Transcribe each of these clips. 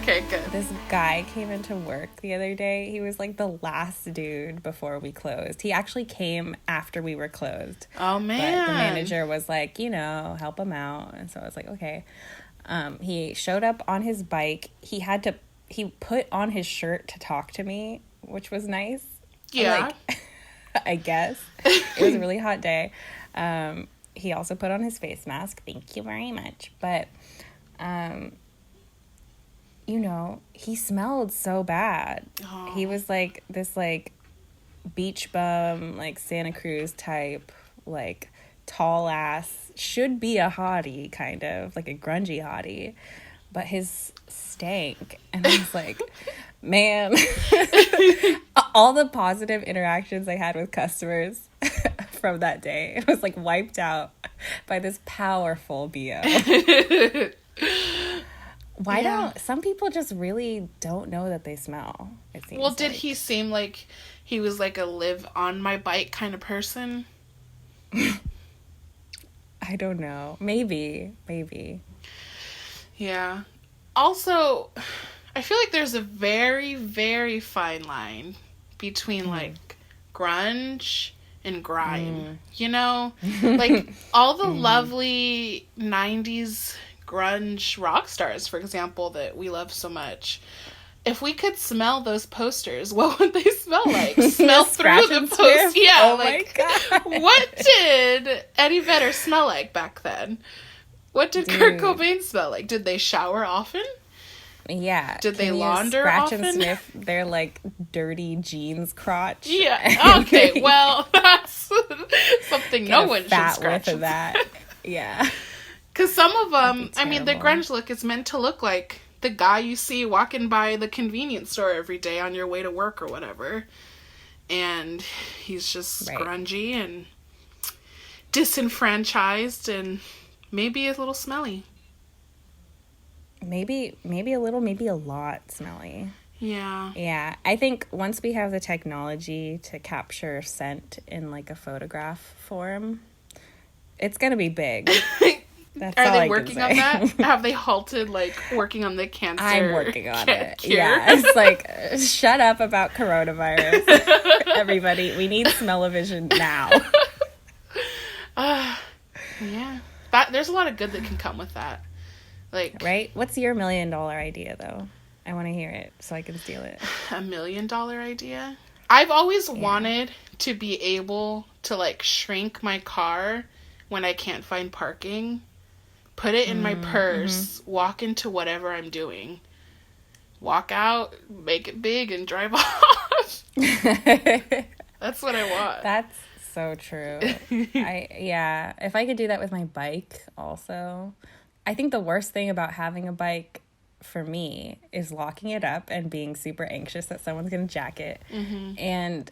Okay, good. This guy came into work the other day. He was like the last dude before we closed. He actually came after we were closed. Oh, man. But the manager was like, help him out. And so I was like, okay. He showed up on his bike. He put on his shirt to talk to me, which was nice. Yeah. I guess. It was a really hot day. He also put on his face mask. Thank you very much. But, he smelled so bad. Oh. He was like this like beach bum, like Santa Cruz type, like tall ass, should be a hottie, kind of like a grungy hottie, but his stank. And I was like, man, all the positive interactions I had with customers from that day, it was like wiped out by this powerful BO. Why don't some people just really don't know that they smell? It seems. Well, did he seem like he was like a live on my bike kind of person? I don't know. Maybe. Yeah. Also, I feel like there's a very, very fine line between like grunge and grime. Like all the lovely 90s grunge rock stars, for example, that we love so much. If we could smell those posters, what would they smell like? Smell through the post? Yeah. Oh my God. What did Eddie Vedder smell like back then? What did Kurt Cobain smell like? Did they shower often? Yeah. Did they launder scratch often? And sniff their like dirty jeans crotch? Yeah. Okay. Well, that's something no one should scratch. Of that. Yeah. Because some of them, I mean, the grunge look is meant to look like the guy you see walking by the convenience store every day on your way to work or whatever. And he's just grungy and disenfranchised and maybe a little smelly. Maybe a little, maybe a lot smelly. Yeah. Yeah. I think once we have the technology to capture scent in like a photograph form, it's going to be big. Are they working on that? Have they halted, like, working on the cancer? I'm working on it. Cure? Yeah, it's like, shut up about coronavirus. Everybody, we need smell-o-vision now. Yeah. There's a lot of good that can come with that. Like, right? What's your $1 million idea, though? I want to hear it so I can steal it. $1 million idea? I've always wanted to be able to, like, shrink my car when I can't find parking. Put it in my purse, walk into whatever I'm doing, walk out, make it big, and drive off. That's what I want. That's so true. If I could do that with my bike also. I think the worst thing about having a bike for me is locking it up and being super anxious that someone's going to jack it. Mm-hmm. And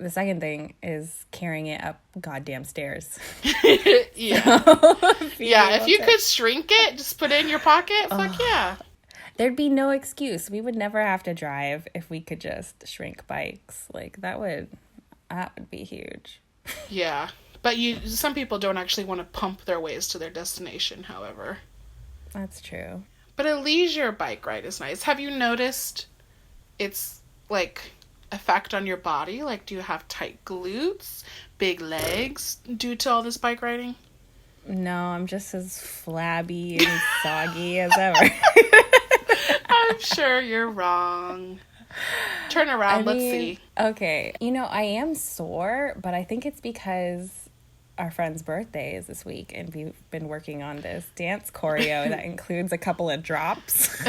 the second thing is carrying it up goddamn stairs. Yeah. If you could shrink it, just put it in your pocket, fuck yeah. There'd be no excuse. We would never have to drive if we could just shrink bikes. Like, that would be huge. Yeah. But some people don't actually want to pump their ways to their destination, however. That's true. But a leisure bike ride is nice. Have you noticed its, like, effect on your body? Like, do you have tight glutes, big legs due to all this bike riding? No, I'm just as flabby and soggy as ever. I'm sure you're wrong. Turn around, let's see. Okay. I am sore, but I think it's because our friend's birthday is this week, and we've been working on this dance choreo that includes a couple of drops.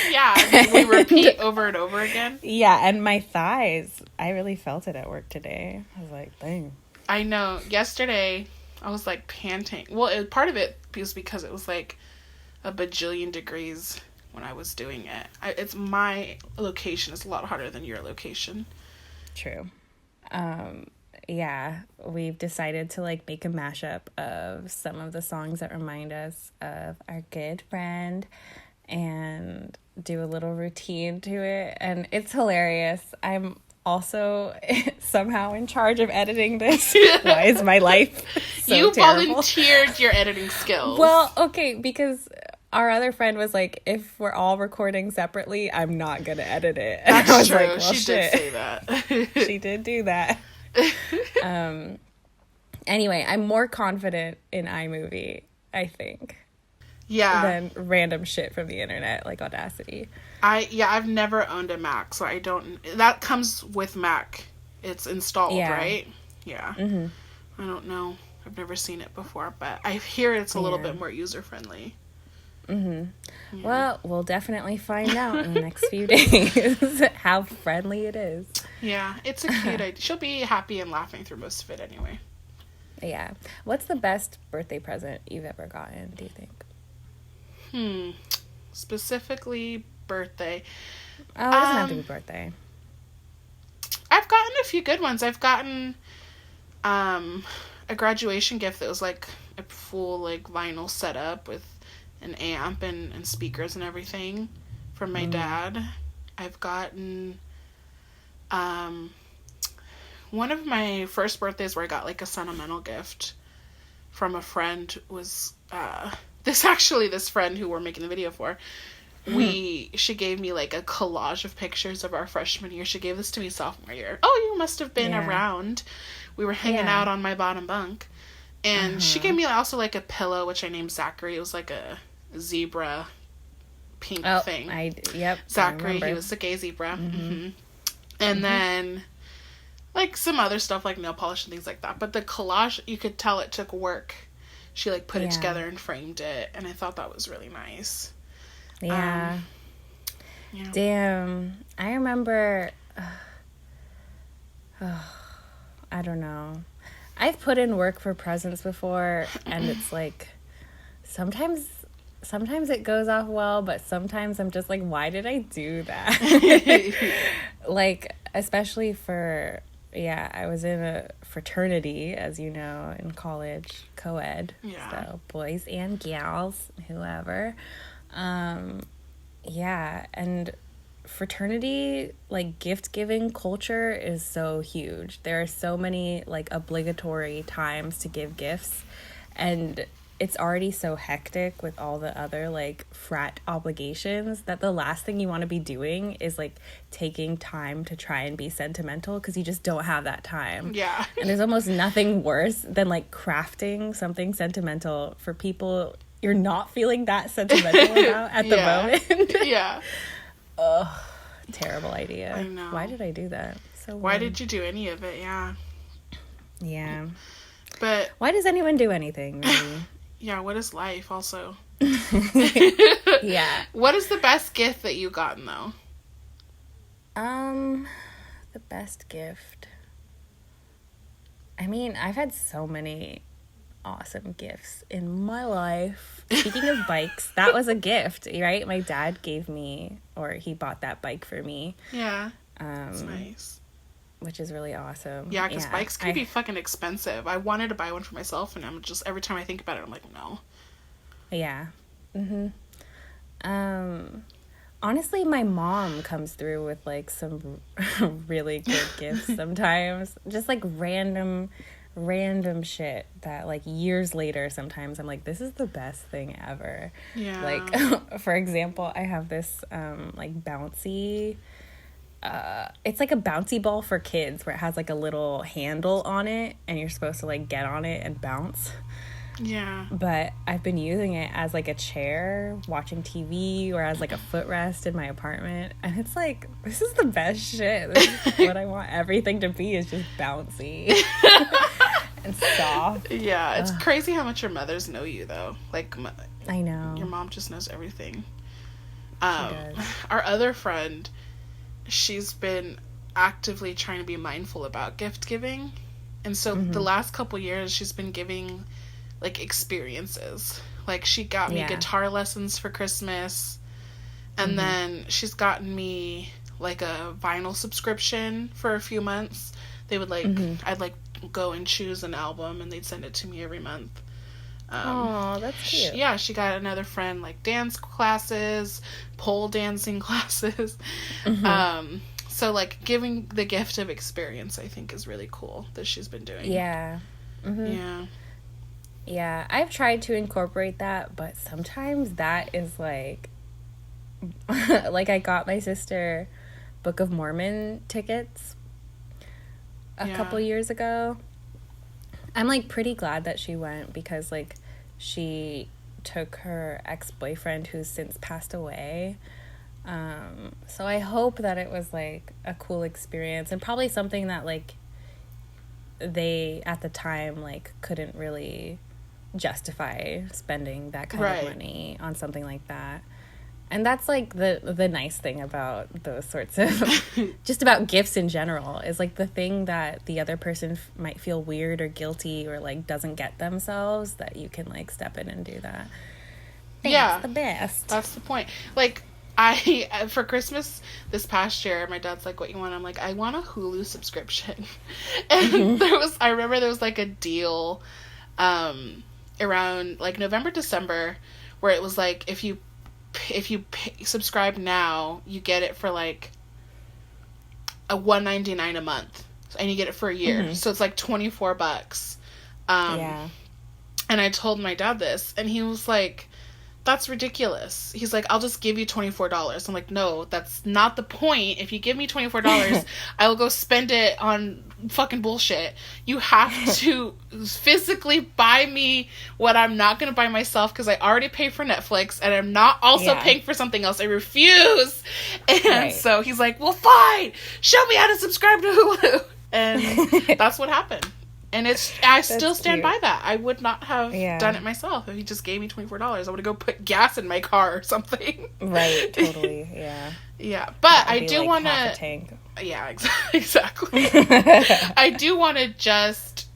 Yeah, we repeat over and over again. Yeah, and my thighs, I really felt it at work today. I was like, dang. I know. Yesterday, I was like panting. Well, part of it was because it was like a bajillion degrees when I was doing it. It's my location is a lot hotter than your location. True. Yeah, we've decided to like make a mashup of some of the songs that remind us of our good friend and do a little routine to it, and it's hilarious. I'm also somehow in charge of editing this. Why is my life so you terrible? Volunteered your editing skills. Well, okay, because our other friend was like, if we're all recording separately, I'm not going to edit it. That's I was true. like, well, she shit. did say that. She did do that. Anyway, I'm more confident in iMovie, I think. Yeah. Than random shit from the internet, like Audacity. I've never owned a Mac, so I don't... That comes with Mac. It's installed, right? Yeah. Mm-hmm. I don't know. I've never seen it before, but I hear it's a little bit more user-friendly. Mm-hmm. Yeah. Well, we'll definitely find out in the next few days how friendly it is. Yeah, it's a cute idea. She'll be happy and laughing through most of it anyway. Yeah. What's the best birthday present you've ever gotten, do you think? Specifically birthday. Oh, it doesn't have to be birthday. I've gotten a few good ones. I've gotten a graduation gift that was like a full like vinyl setup with an amp and speakers and everything from my dad. I've gotten one of my first birthdays where I got like a sentimental gift from a friend was this friend who we're making the video for. She gave me like a collage of pictures of our freshman year. She gave this to me sophomore year. Oh, you must have been around. We were hanging out on my bottom bunk. And she gave me also like a pillow, which I named Zachary. It was like a zebra pink thing. Zachary, he was the gay zebra. And then like some other stuff like nail polish and things like that. But the collage, you could tell it took work. She like put it together and framed it, and I thought that was really nice. Yeah. Damn. I remember I don't know. I've put in work for presents before, and it's like sometimes it goes off well, but sometimes I'm just like, why did I do that? Like, especially for I was in a fraternity, as you know, in college, co-ed. So boys and gals, whoever. And fraternity, like, gift giving culture is so huge. There are so many like obligatory times to give gifts, and it's already so hectic with all the other like frat obligations that the last thing you want to be doing is like taking time to try and be sentimental, because you just don't have that time. And there's almost nothing worse than like crafting something sentimental for people you're not feeling that sentimental about at the moment. Ugh, terrible idea. I know. Why did I do that? So why did you do any of it? Yeah. But why does anyone do anything, really? What is life also? Yeah. What is the best gift that you gotten though? The best gift. I mean, I've had so many awesome gifts in my life. Speaking of bikes, that was a gift, right? My dad gave me, or he bought that bike for me. That's nice. Which is really awesome. Yeah, because bikes can be fucking expensive. I wanted to buy one for myself, and I'm just, every time I think about it, I'm like, no. Yeah. Honestly, my mom comes through with like some really good gifts sometimes. Just like random shit that like years later sometimes I'm like, this is the best thing ever. Like, for example, I have this like bouncy it's like a bouncy ball for kids where it has like a little handle on it and you're supposed to like get on it and bounce. But I've been using it as like a chair watching TV, or as like a footrest in my apartment, and it's like, this is the best shit. This is what I want everything to be, is just bouncy and soft. It's crazy how much your mothers know you though. Like, I know your mom just knows everything. She does. Our other friend, she's been actively trying to be mindful about gift giving, and so the last couple years she's been giving like experiences. Like, she got me guitar lessons for Christmas, and then she's gotten me like a vinyl subscription for a few months. They would like I'd like go and choose an album and they'd send it to me every month. Oh, that's cute. She got another friend like dance classes, pole dancing classes. So like giving the gift of experience, I think, is really cool that she's been doing. Yeah, I've tried to incorporate that, but sometimes that is like like I got my sister Book of Mormon tickets a couple years ago. I'm like pretty glad that she went because like she took her ex-boyfriend who's since passed away. So I hope that it was like a cool experience and probably something that like they at the time like couldn't really justify spending that kind of money on something like that. And that's like the nice thing about those sorts of just about gifts in general is like the thing that the other person might feel weird or guilty or like doesn't get themselves, that you can like step in and do that. Thanks, the best. That's the point. Like for Christmas this past year, my dad's like, what you want? I'm like, I want a Hulu subscription. And I remember there was like a deal around like November, December, where it was like, if you subscribe now, you get it for like a $1.99 a month, and you get it for a year. So it's like $24. And I told my dad this, and he was like, that's ridiculous. He's like, I'll just give you $24. I'm like, no, that's not the point. If you give me $24, I will go spend it on fucking bullshit. You have to physically buy me what I'm not going to buy myself because I already pay for Netflix and I'm not also paying for something else. I refuse. And so he's like, well, fine. Show me how to subscribe to Hulu. And that's what happened. And I still stand by that. I would not have done it myself if he just gave me $24. I would go put gas in my car or something. Right, totally, yeah. Yeah, but I do like want to... Yeah, exactly. I do want to just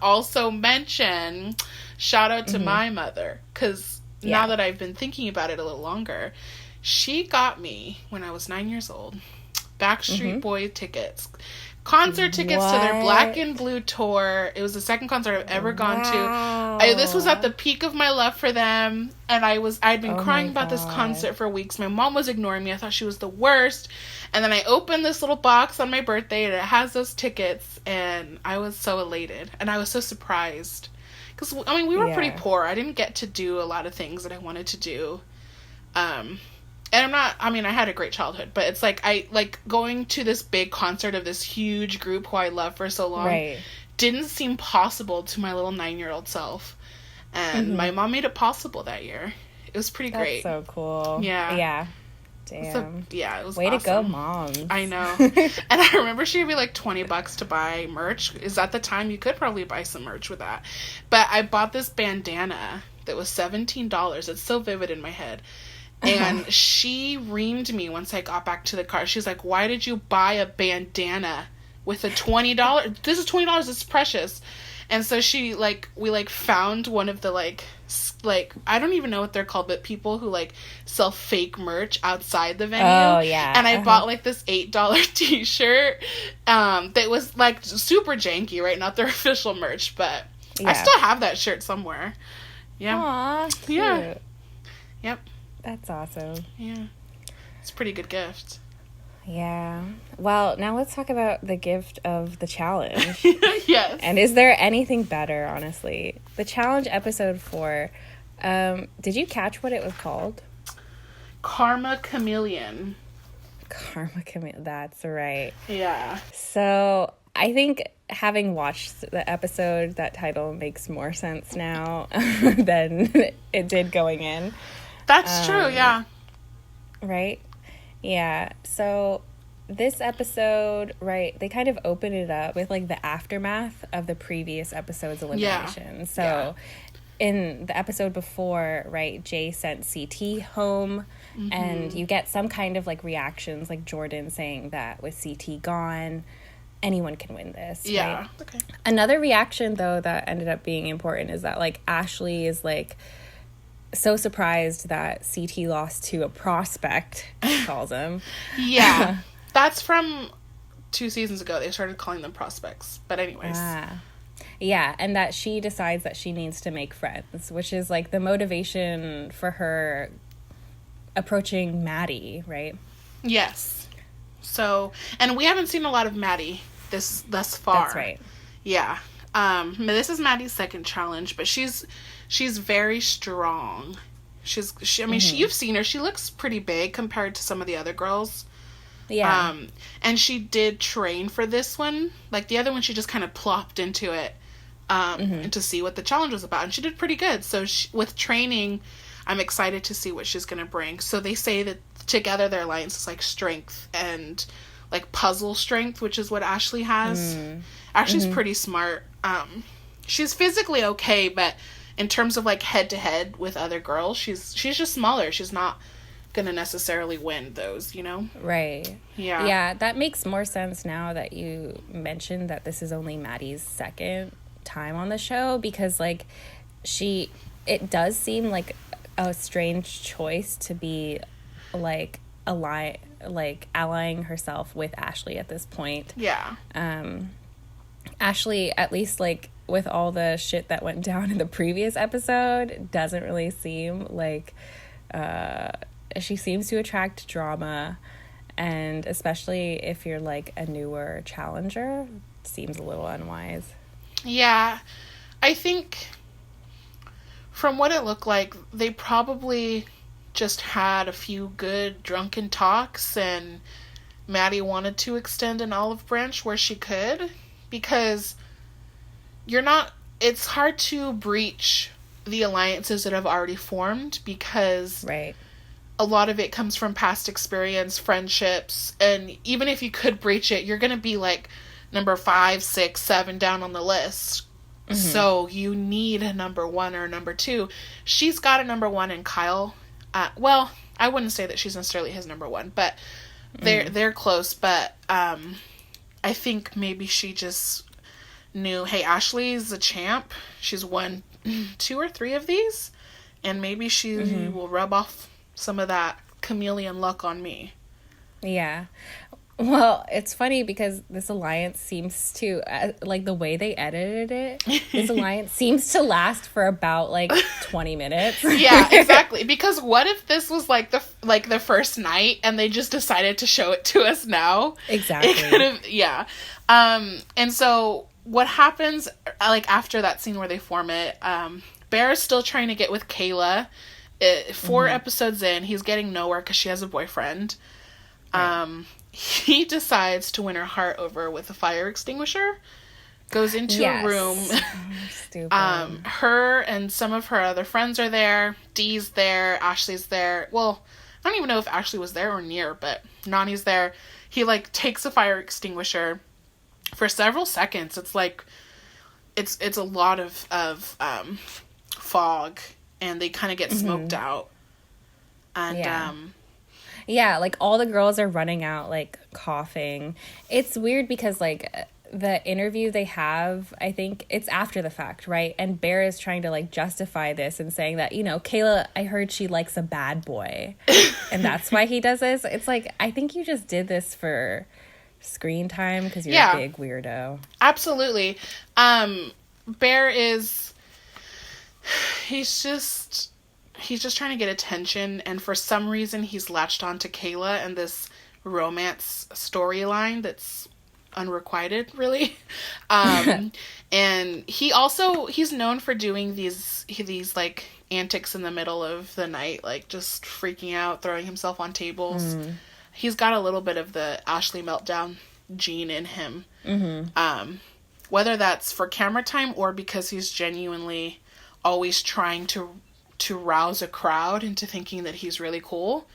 also mention, shout out to my mother, because now that I've been thinking about it a little longer, she got me, when I was 9 years old, Backstreet Boy tickets. Concert tickets to their Black and Blue tour. It was the second concert I've ever gone to. This was at the peak of my love for them, and I'd been crying about this concert for weeks. My mom was ignoring me. I thought she was the worst. And then I opened this little box on my birthday, and it has those tickets, and I was so elated, and I was so surprised. Because, I mean, we were pretty poor. I didn't get to do a lot of things that I wanted to do. And I had a great childhood, but it's like, going to this big concert of this huge group who I loved for so long didn't seem possible to my little 9-year-old self. And my mom made it possible that year. It was pretty great. That's so cool. Yeah. Yeah. Damn. It was Way awesome. to go, Mom. I know. And I remember she gave me like $20 to buy merch. Is at the time you could probably buy some merch with that. But I bought this bandana that was $17. It's so vivid in my head. And she reamed me once I got back to the car. She's like, why did you buy a bandana with a $20? This is $20. It's precious. And so we found one of the I don't even know what they're called, but people who sell fake merch outside the venue. Oh, yeah. And I bought this $8 t-shirt that was super janky, right? Not their official merch, but I still have that shirt somewhere. Yeah. Aw, cute. Yeah. Yep. That's awesome. Yeah. It's a pretty good gift. Yeah. Well, now let's talk about the gift of the challenge. Yes. And is there anything better, honestly? The challenge episode 4, did you catch what it was called? Karma Chameleon. Karma Chameleon. That's right. Yeah. So I think having watched the episode, that title makes more sense now than it did going in. That's true, yeah. Right? Yeah. So this episode, right, they kind of open it up with the aftermath of the previous episode's elimination. Yeah. So in the episode before, right, Jay sent CT home, and you get some kind of reactions, like Jordan saying that with CT gone, anyone can win this. Yeah. Right? Okay. Another reaction, though, that ended up being important is that Ashley is so surprised that CT lost to a prospect, he calls him. Yeah. That's from 2 seasons ago. They started calling them prospects. But anyways. Yeah, and that she decides that she needs to make friends, which is the motivation for her approaching Maddie, right? Yes. So, and we haven't seen a lot of Maddie thus far. That's right. Yeah. This is Maddie's second challenge, but she's very strong. You've seen her. She looks pretty big compared to some of the other girls. Yeah. And she did train for this one. Like, the other one, she just kind of plopped into it to see what the challenge was about. And she did pretty good. So with training, I'm excited to see what she's going to bring. So they say that together their alliance is like strength and like puzzle strength, which is what Ashley has. Ashley's pretty smart. She's physically okay, but in terms of like head to head with other girls, she's just smaller. She's not gonna necessarily win those, you know? Right. Yeah, that makes more sense now that you mentioned that this is only Maddie's second time on the show, because like it does seem like a strange choice to be like allying herself with Ashley at this point. Yeah. Ashley, at least like with all the shit that went down in the previous episode, doesn't really seem like she seems to attract drama, and especially if you're like a newer challenger, seems a little unwise. Yeah, I think from what it looked like, they probably just had a few good drunken talks, and Maddie wanted to extend an olive branch where she could, because it's hard to breach the alliances that have already formed, because right. A lot of it comes from past experience, friendships, and even if you could breach it, you're going to be like number 5, 6, 7 down on the list. So you need a number 1 or a number 2. She's got a number 1 in Kyle. Well, I wouldn't say that she's necessarily his number 1, but they're close. But I think maybe she just knew, hey, Ashley's a champ. She's won 2 or 3 of these, and maybe she will rub off some of that chameleon luck on me. Yeah. Well, it's funny because this alliance seems to, like the way they edited it, this alliance seems to last for about like 20 minutes. Yeah, exactly. Because what if this was like the first night and they just decided to show it to us now? Exactly. It could have, yeah. And so what happens like after that scene where they form it, Bear is still trying to get with Kayla. 4 episodes in, he's getting nowhere because she has a boyfriend. Right. He decides to win her heart over with a fire extinguisher. Goes into a room. Stupid. Her and some of her other friends are there. Dee's there. Ashley's there. Well, I don't even know if Ashley was there or near, but Nani's there. He like takes a fire extinguisher for several seconds. It's like it's a lot of fog, and they kind of get smoked out. And yeah, like all the girls are running out like coughing. It's weird because like the interview they have, I think it's after the fact, right? And Bear is trying to like justify this and saying that, you know, Kayla, I heard she likes a bad boy and that's why he does this. It's like, I think you just did this for screen time because you're a big weirdo. Absolutely. Bear is, he's just trying to get attention, and for some reason he's latched on to Kayla and this romance storyline that's unrequited, really. And he's known for doing these like antics in the middle of the night, like just freaking out, throwing himself on tables. He's got a little bit of the Ashley meltdown gene in him. Whether that's for camera time or because he's genuinely always trying to rouse a crowd into thinking that he's really cool.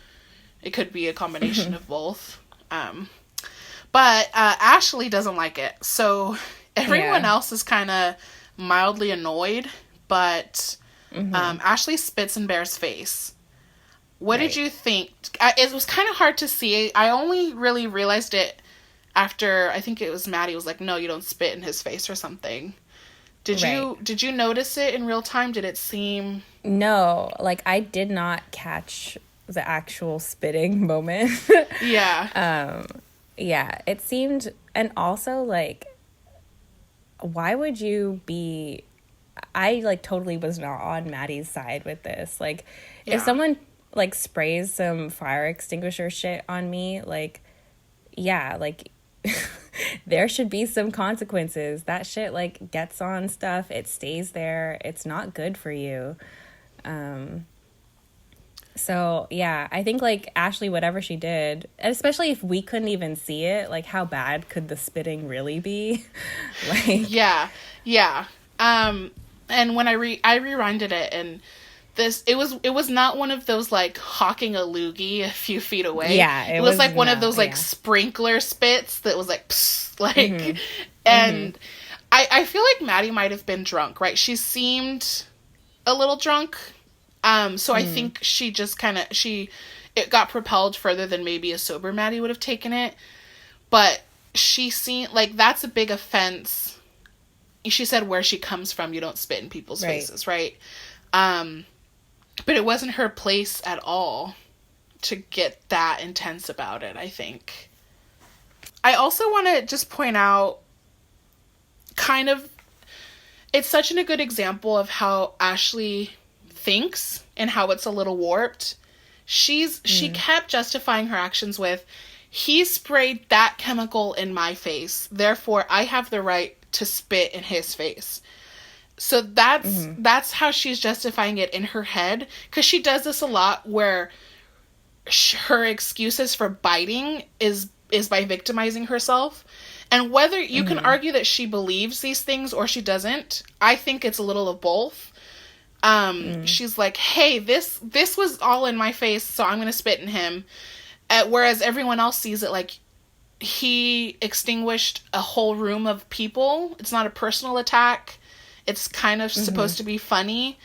It could be a combination of both. But Ashley doesn't like it. So everyone else is kind of mildly annoyed, but Ashley spits in Bear's face. What did you think? It was kind of hard to see. I only really realized it after, I think it was Maddie was like, no, you don't spit in his face or something. Did you notice it in real time? Did it seem... No, like I did not catch the actual spitting moment. Yeah. Yeah, it seemed, and also like, why would you be... I like totally was not on Maddie's side with this. Like, if someone like sprays some fire extinguisher shit on me, like, yeah, like there should be some consequences. That shit, like, gets on stuff. It stays there. It's not good for you. So, yeah, I think, like, Ashley, whatever she did, and especially if we couldn't even see it, like, how bad could the spitting really be? Like, yeah. And when I rewinded it, and it was not one of those, like, hawking a loogie a few feet away. Yeah, it was like one of those, like, sprinkler spits that was like, psst, like, and I feel like Maddie might have been drunk, right? She seemed a little drunk. So I think she just it got propelled further than maybe a sober Maddie would have taken it. But she seemed like that's a big offense. She said where she comes from, you don't spit in people's faces, right? But it wasn't her place at all to get that intense about it, I think. I also want to just point out it's such a good example of how Ashley thinks and how it's a little warped. She kept justifying her actions with, he sprayed that chemical in my face, therefore I have the right to spit in his face. So that's how she's justifying it in her head, because she does this a lot where her excuses for biting is by victimizing herself. And whether you can argue that she believes these things or she doesn't, I think it's a little of both. She's like, hey, this was all in my face, so I'm going to spit in him. Whereas everyone else sees it like he extinguished a whole room of people. It's not a personal attack. It's kind of supposed to be funny.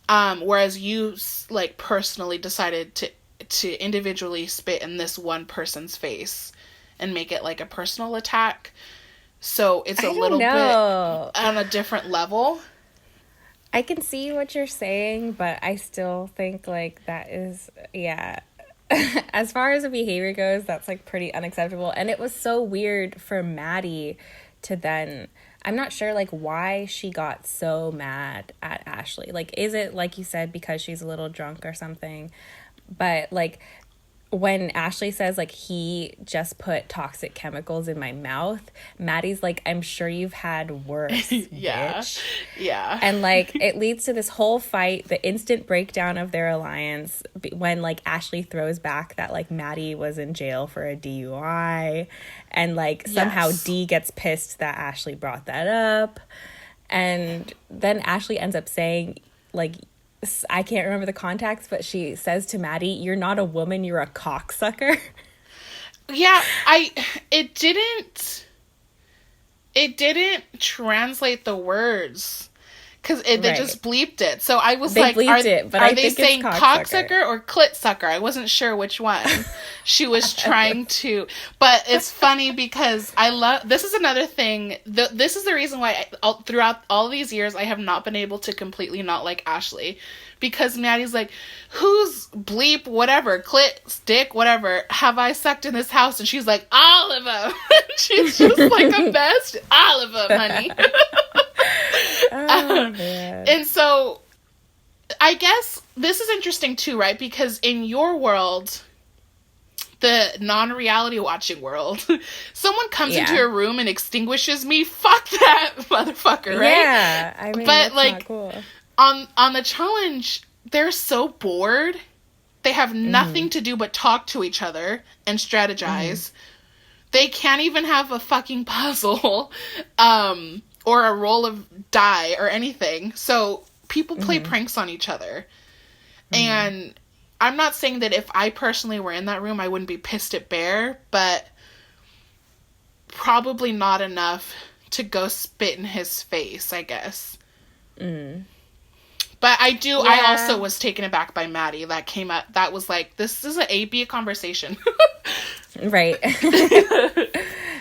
Whereas you, like, personally decided to individually spit in this one person's face and make it like a personal attack. So it's a little bit on a different level. I can see what you're saying, but I still think, like, that is, yeah. As far as the behavior goes, that's, like, pretty unacceptable. And it was so weird for Maddie to then, I'm not sure, like, why she got so mad at Ashley. Like, is it, like you said, because she's a little drunk or something? But, like, when Ashley says, like, he just put toxic chemicals in my mouth, Maddie's like, I'm sure you've had worse, bitch. Yeah. And, like, it leads to this whole fight, the instant breakdown of their alliance when, like, Ashley throws back that, like, Maddie was in jail for a DUI. And, like, somehow D gets pissed that Ashley brought that up. And then Ashley ends up saying, like, I can't remember the context, but she says to Maddie, you're not a woman, you're a cocksucker. Yeah, it didn't translate the words, because they just bleeped it. So I was like, are they saying cocksucker or clit sucker? I wasn't sure which one she was trying to. But it's funny because this is another thing. This is the reason why throughout all these years I have not been able to completely not like Ashley. Because Maddie's like, who's bleep, whatever, clit, dick, whatever, have I sucked in this house? And she's like, all of them. She's just like a best. All of them, honey. Oh, man. And so I guess this is interesting too, right? Because in your world, the non-reality watching world, someone comes into your room and extinguishes me, fuck that motherfucker, right? Yeah, I mean, but, that's like, not cool. On the challenge, they're so bored. They have nothing to do but talk to each other and strategize. They can't even have a fucking puzzle, or a roll of die or anything. So people play pranks on each other. And I'm not saying that if I personally were in that room, I wouldn't be pissed at Bear, but probably not enough to go spit in his face, I guess. But I also was taken aback by Maddie. That came up, that was like, this is be a conversation. Right.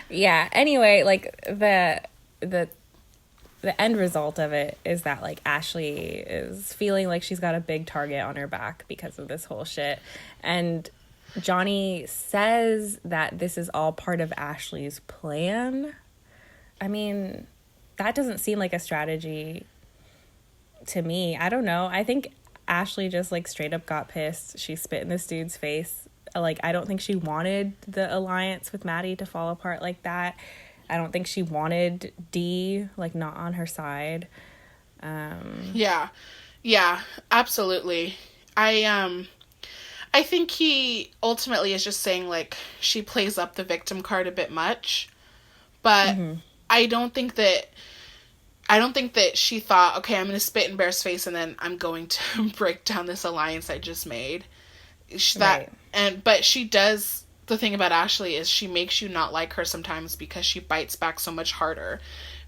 Yeah, anyway, like, the end result of it is that, like, Ashley is feeling like she's got a big target on her back because of this whole shit. And Johnny says that this is all part of Ashley's plan. I mean, that doesn't seem like a strategy to me. I don't know. I think Ashley just, like, straight up got pissed. She spit in this dude's face. Like, I don't think she wanted the alliance with Maddie to fall apart like that. I don't think she wanted Dee, like, not on her side. Yeah, absolutely. I think he ultimately is just saying, like, she plays up the victim card a bit much, but I don't think that she thought, okay, I'm going to spit in Bear's face and then I'm going to break down this alliance I just made. But she does, the thing about Ashley is she makes you not like her sometimes because she bites back so much harder.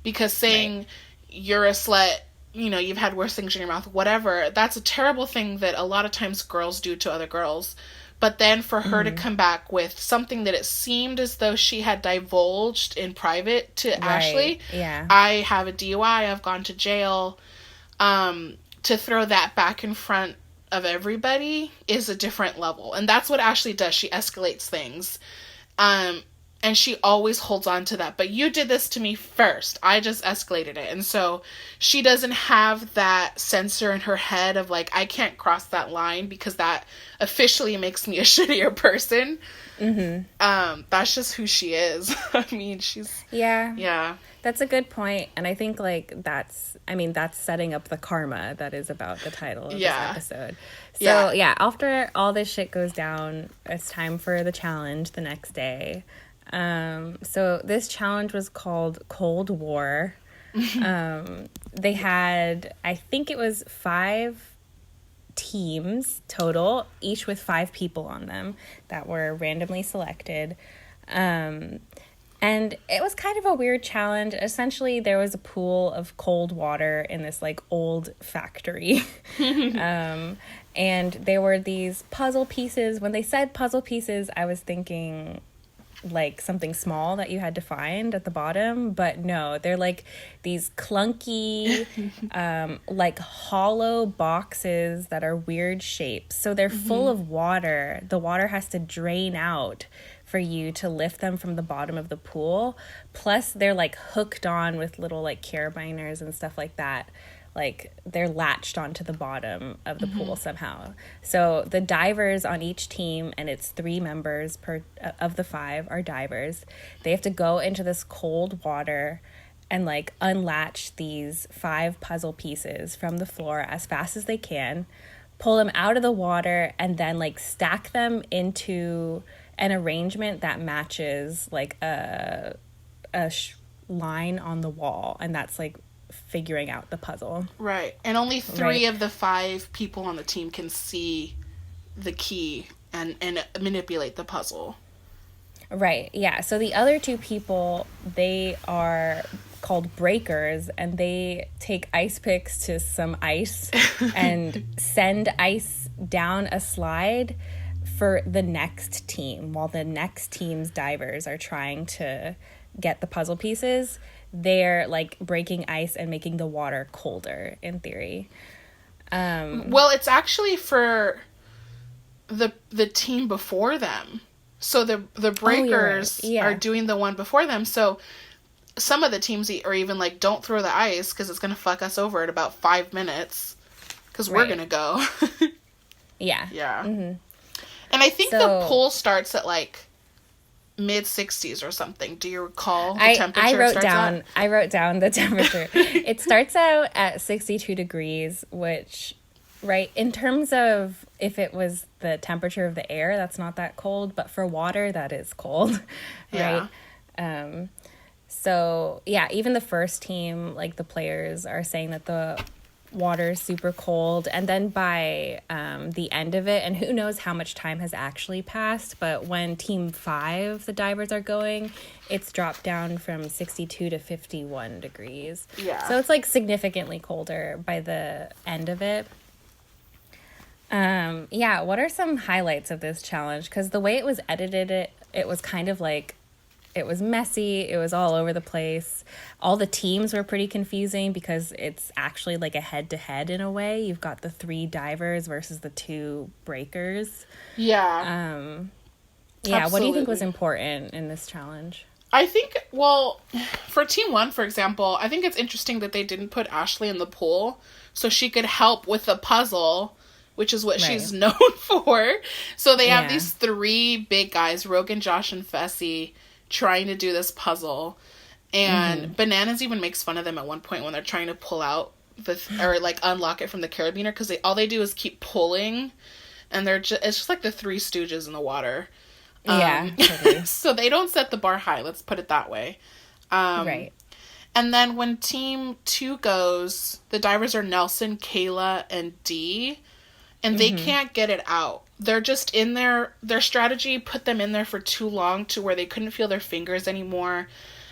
Because saying you're a slut, you know, you've had worse things in your mouth, whatever, that's a terrible thing that a lot of times girls do to other girls. But then for her to come back with something that it seemed as though she had divulged in private to Ashley. Yeah. I have a DUI, I've gone to jail. To throw that back in front of everybody is a different level. And that's what Ashley does. She escalates things. And she always holds on to that. But you did this to me first. I just escalated it. And so she doesn't have that censor in her head of, like, I can't cross that line because that officially makes me a shittier person. That's just who she is. I mean, she's... Yeah. That's a good point. And I think, like, that's setting up the karma that is about the title of this episode. So, after all this shit goes down, it's time for the challenge the next day. So this challenge was called Cold War. They had, I think it was 5 teams total, each with 5 people on them that were randomly selected. And it was kind of a weird challenge. Essentially, there was a pool of cold water in this, like, old factory. And there were these puzzle pieces. When they said puzzle pieces, I was thinking, like, something small that you had to find at the bottom, but no, they're like these clunky like hollow boxes that are weird shapes, so they're full of water. The water has to drain out for you to lift them from the bottom of the pool, plus they're like hooked on with little like carabiners and stuff like that. Like, they're latched onto the bottom of the pool somehow. So the divers on each team, and it's 3 members per of the 5 are divers. They have to go into this cold water and, like, unlatch these 5 puzzle pieces from the floor as fast as they can, pull them out of the water, and then, like, stack them into an arrangement that matches, like, a line on the wall. And that's, like, figuring out the puzzle. Right. And only 3 of the 5 people on the team can see the key and manipulate the puzzle. Right. Yeah. So the other 2 people, they are called breakers, and they take ice picks to some ice and send ice down a slide for the next team, while the next team's divers are trying to get the puzzle pieces. They're, like, breaking ice and making the water colder, in theory. Well, it's actually for the team before them. So the breakers are doing the one before them. So some of the teams are even like, don't throw the ice because it's going to fuck us over in about 5 minutes because we're going to go. Yeah. And I think the pool starts at, like, mid-60s or something. Do you recall the temperature? I wrote down the temperature. It starts out at 62 degrees, which, right, in terms of if it was the temperature of the air, that's not that cold, but for water, that is cold, right? So, yeah, even the first team, like, the players are saying that the water is super cold, and then by the end of it, and who knows how much time has actually passed, but when team 5, the divers, are going, it's dropped down from 62 to 51 degrees. So it's, like, significantly colder by the end of it. What are some highlights of this challenge? Because the way it was edited, it was kind of like, it was messy. It was all over the place. All the teams were pretty confusing because it's actually like a head-to-head in a way. You've got the 3 divers versus the 2 breakers. What do you think was important in this challenge? I think, well, for Team 1, for example, I think it's interesting that they didn't put Ashley in the pool so she could help with the puzzle which is what Right. she's known for. So they have Yeah. these 3 big guys, Rogan, Josh, and Fessy, trying to do this puzzle. And Bananas even makes fun of them at one point when they're trying to pull out or like unlock it from the carabiner, because all they do is keep pulling, and it's just like the 3 Stooges in the water. Yeah, totally. So they don't set the bar high, let's put it that way. Right. And then when Team 2 goes, the divers are Nelson, Kayla, and Dee, and they can't get it out. They're just in there. Their strategy put them in there for too long to where they couldn't feel their fingers anymore.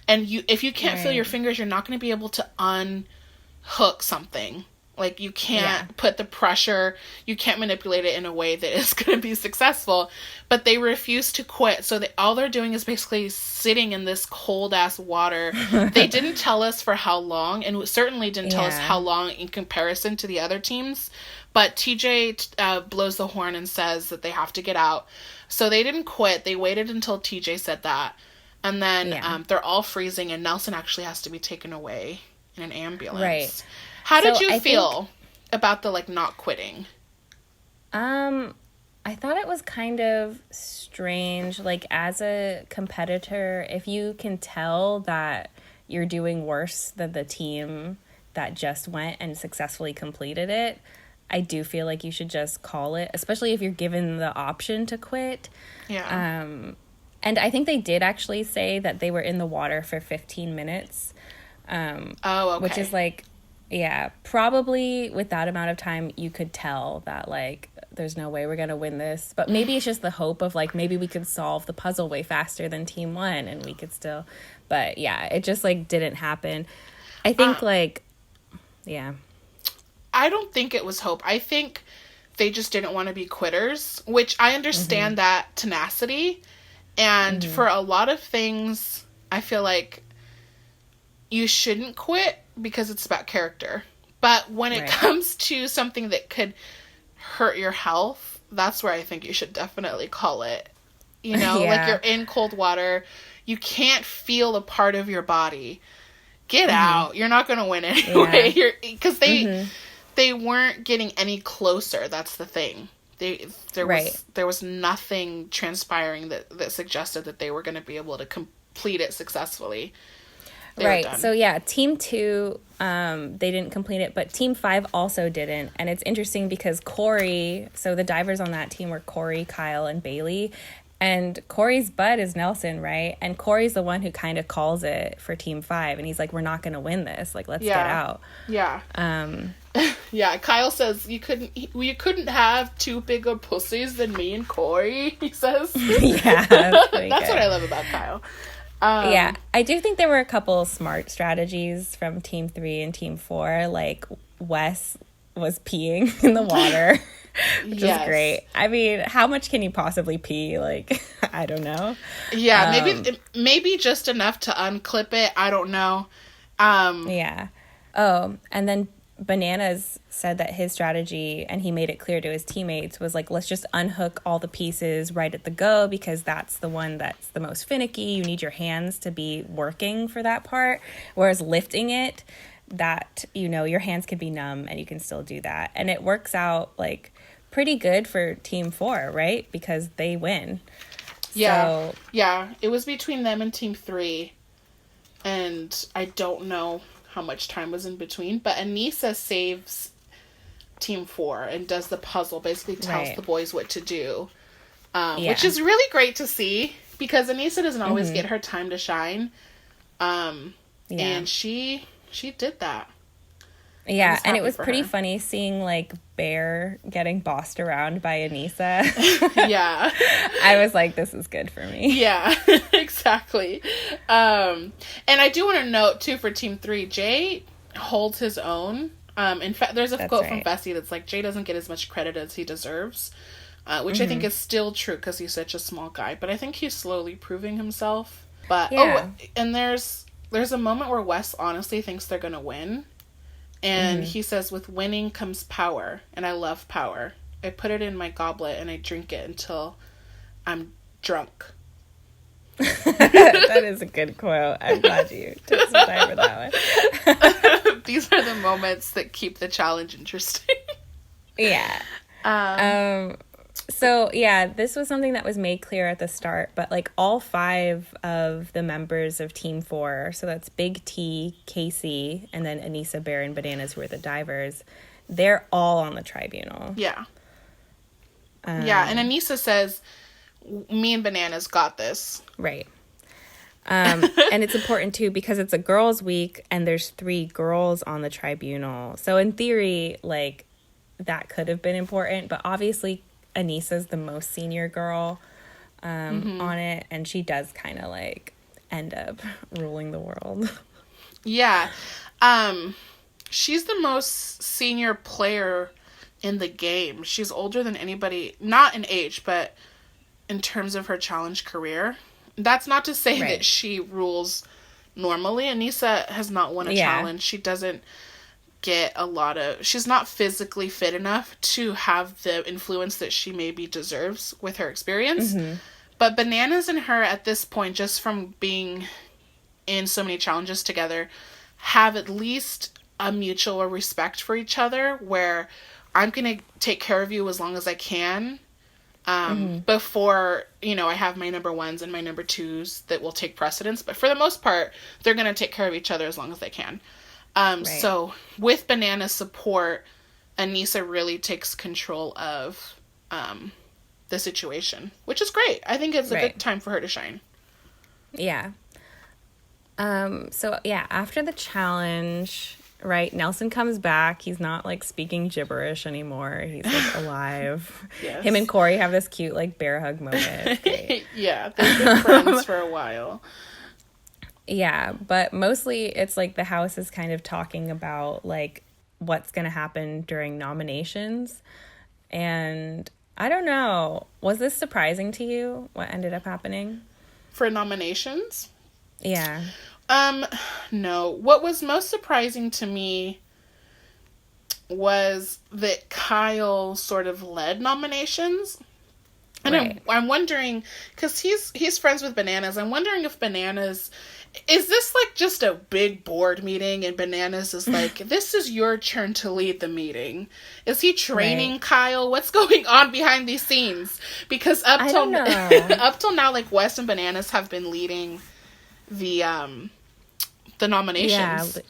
And if you can't feel your fingers, you're not going to be able to unhook something. Like, you can't put the pressure, you can't manipulate it in a way that is going to be successful. But they refuse to quit. So all they're doing is basically sitting in this cold-ass water. They didn't tell us for how long, and certainly didn't tell us how long in comparison to the other teams. But TJ blows the horn and says that they have to get out. So they didn't quit. They waited until TJ said that. And then they're all freezing, and Nelson actually has to be taken away in an ambulance. Right. How did you feel about the, like, not quitting? I thought it was kind of strange. Like, as a competitor, if you can tell that you're doing worse than the team that just went and successfully completed it, I do feel like you should just call it, especially if you're given the option to quit. Yeah. And I think they did actually say that they were in the water for 15 minutes. Okay. Which is like, yeah, probably with that amount of time, you could tell that, like, there's no way we're going to win this. But maybe it's just the hope of, like, maybe we could solve the puzzle way faster than Team 1 and we could still. But, yeah, it just, like, didn't happen. I think, yeah. I don't think it was hope. I think they just didn't want to be quitters, which I understand that tenacity. And for a lot of things, I feel like you shouldn't quit because it's about character. But when it comes to something that could hurt your health, that's where I think you should definitely call it. You know, like, you're in cold water. You can't feel a part of your body. Get out. You're not going to win anyway. Because they weren't getting any closer. That's the thing. There was nothing transpiring that suggested that they were going to be able to complete it successfully. Right. So, yeah, Team 2, they didn't complete it, but Team 5 also didn't. And it's interesting because Corey, so the divers on that team were Corey, Kyle, and Bailey. And Corey's bud is Nelson, right? And Corey's the one who kind of calls it for Team 5. And he's like, we're not going to win this. Like, let's get out. Yeah. Yeah, Kyle says, you couldn't have 2 bigger pussies than me and Corey, he says. Yeah. That's what I love about Kyle. Yeah, I do think there were a couple smart strategies from Team 3 and Team 4. Like, Wes was peeing in the water, which is great. I mean, how much can you possibly pee? Like, I don't know. Yeah, maybe just enough to unclip it. I don't know. Yeah. Oh, and then Bananas said that his strategy, and he made it clear to his teammates, was like, let's just unhook all the pieces right at the go, because that's the one that's the most finicky. You need your hands to be working for that part, whereas lifting it, that, you know, your hands can be numb and you can still do that. And it works out, like, pretty good for Team 4, right? Because they win. Yeah. So, yeah, it was between them and Team 3, and I don't know how much time was in between, but Anissa saves Team 4 and does the puzzle, basically tells the boys what to do, which is really great to see, because Anissa doesn't always get her time to shine, and she did that. Yeah, and it was pretty funny seeing, like, Bear getting bossed around by Anissa. Yeah. I was like, this is good for me. Yeah, exactly. And I do want to note, too, for Team 3, Jay holds his own. In fact, there's a quote from Bessie that's like, Jay doesn't get as much credit as he deserves, which I think is still true because he's such a small guy. But I think he's slowly proving himself. But and there's a moment where Wes honestly thinks they're going to win. And he says, with winning comes power, and I love power. I put it in my goblet, and I drink it until I'm drunk. That is a good quote. I'm glad you took some time for that one. These are the moments that keep the challenge interesting. Yeah. So, yeah, this was something that was made clear at the start, but, like, all 5 of the members of Team 4, so that's Big T, Casey, and then Anissa, Bear, and Bananas, who are the divers, they're all on the tribunal. Yeah. Yeah, and Anissa says, me and Bananas got this. Right. And it's important, too, because it's a girls' week, and there's 3 girls on the tribunal. So, in theory, like, that could have been important, but obviously Anissa's the most senior girl on it, and she does kind of like end up ruling the world. Yeah. She's the most senior player in the game. She's older than anybody, not in age, but in terms of her challenge career. That's not to say that she rules normally. Anissa has not won a challenge. She doesn't get she's not physically fit enough to have the influence that she maybe deserves with her experience. But Bananas and her at this point, just from being in so many challenges together, have at least a mutual respect for each other, where I'm gonna take care of you as long as I can, before, I have my number 1s and my number 2s that will take precedence. But for the most part, they're gonna take care of each other as long as they can. So with Banana's support, Anissa really takes control of the situation, which is great. I think it's a good time for her to shine. Yeah. So, yeah, after the challenge, right, Nelson comes back. He's not, like, speaking gibberish anymore. He's, like, alive. Yes. Him and Corey have this cute, like, bear hug moment. Yeah, they've been friends for a while. Yeah, but mostly it's like the house is kind of talking about like what's going to happen during nominations. And I don't know, was this surprising to you, what ended up happening? For nominations? Yeah. No. What was most surprising to me was that Kyle sort of led nominations. And I'm wondering, because he's friends with Bananas, I'm wondering if Bananas... Is this, like, just a big board meeting and Bananas is like, this is your turn to lead the meeting? Is he training Kyle? What's going on behind these scenes? Because up till now, like, Wes and Bananas have been leading the nominations. Yeah,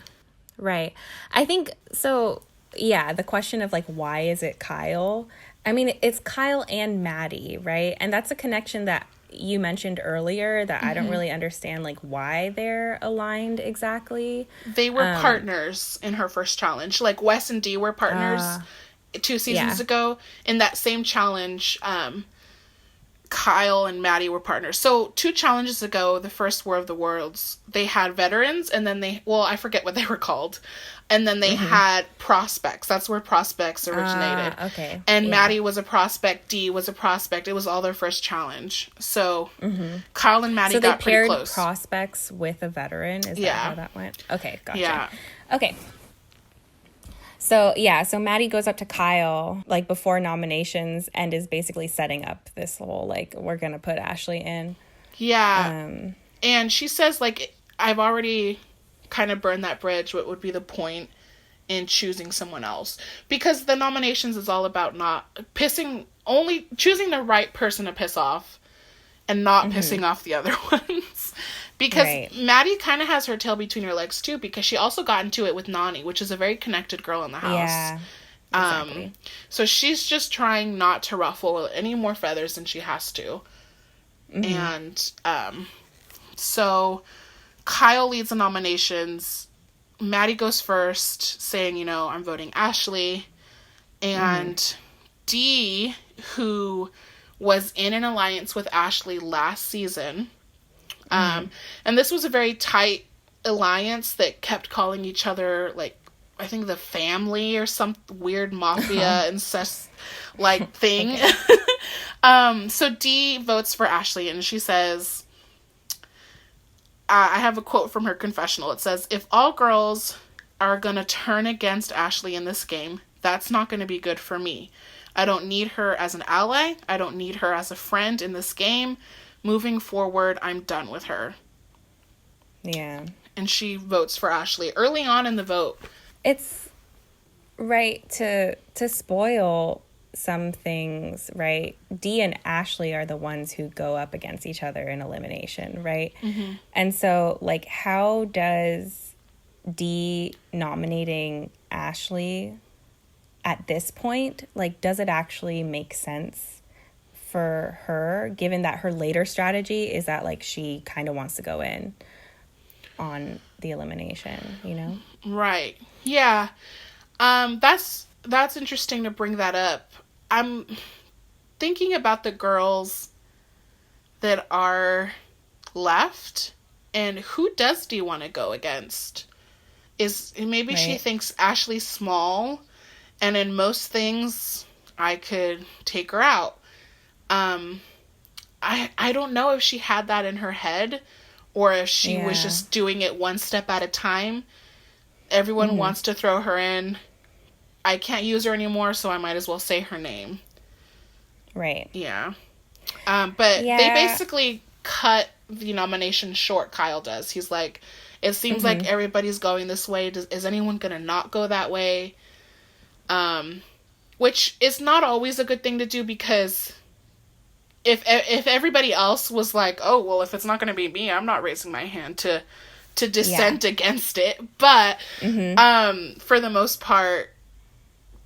right. I think, so, yeah, the question of, like, why is it Kyle? I mean, it's Kyle and Maddie, right? And that's a connection that you mentioned earlier that I don't really understand, like, why they're aligned exactly. They were partners in her first challenge. Like, Wes and Dee were partners 2 seasons ago. In that same challenge, Kyle and Maddie were partners. So 2 challenges ago, the first War of the Worlds, they had veterans, and then I forget what they were called. And then they had prospects. That's where prospects originated. Okay. And Maddie was a prospect. Dee was a prospect. It was all their first challenge. So Kyle and Maddie got pretty close. So they paired prospects with a veteran? Is that how that went? Okay, gotcha. Yeah. Okay. So, so Maddie goes up to Kyle, like, before nominations and is basically setting up this whole, like, we're going to put Ashley in. Yeah. And she says, like, I've already kind of burned that bridge. What would be the point in choosing someone else? Because the nominations is all about only choosing the right person to piss off and not pissing off the other ones. Because Maddie kind of has her tail between her legs, too, because she also got into it with Nani, which is a very connected girl in the house. Yeah, exactly. So she's just trying not to ruffle any more feathers than she has to. And so Kyle leads the nominations. Maddie goes first, saying, I'm voting Ashley. And Dee, who was in an alliance with Ashley last season... and this was a very tight alliance that kept calling each other, like, I think the family or some weird mafia incest like thing. So Dee votes for Ashley, and she says, I have a quote from her confessional. It says, "If all girls are gonna turn against Ashley in this game, that's not gonna be good for me. I don't need her as an ally. I don't need her as a friend in this game. Moving forward, I'm done with her." Yeah. And she votes for Ashley early on in the vote. It's right to spoil some things, right? Dee and Ashley are the ones who go up against each other in elimination, right? Mm-hmm. And so, like, how does Dee nominating Ashley at this point, like, does it actually make sense for her, given that her later strategy is that, like, she kind of wants to go in on the elimination, you know? Right. Yeah. That's interesting to bring that up. I'm thinking about the girls that are left and who does Dee want to go against? Maybe she thinks Ashley's small and in most things I could take her out. I don't know if she had that in her head or if she was just doing it one step at a time. Everyone wants to throw her in. I can't use her anymore, so I might as well say her name. Right. Yeah. But they basically cut the nomination short, Kyle does. He's like, it seems like everybody's going this way. Is anyone going to not go that way? Which is not always a good thing to do because if everybody else was like, oh, well, if it's not going to be me, I'm not raising my hand to dissent against it. But for the most part,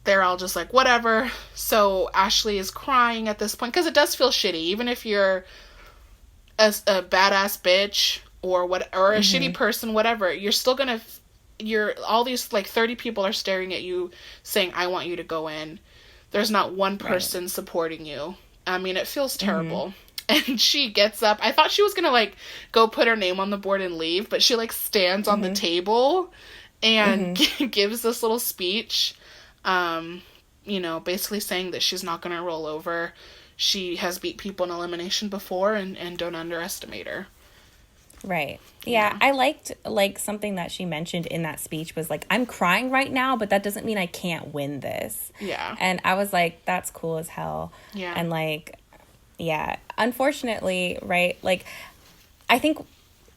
they're all just like, whatever. So Ashley is crying at this point because it does feel shitty. Even if you're a badass bitch or a shitty person, whatever, you're still going to... all these, like, 30 people are staring at you saying, I want you to go in. There's not one person supporting you. I mean, it feels terrible. And she gets up. I thought she was going to, like, go put her name on the board and leave, but she, like, stands on the table and gives this little speech, you know, basically saying that she's not going to roll over. She has beat people in elimination before and don't underestimate her. Right. Yeah. I liked, like, something that she mentioned in that speech was, like, I'm crying right now, but that doesn't mean I can't win this. Yeah. And I was like, that's cool as hell. Yeah. And, like, yeah, unfortunately, right, like, I think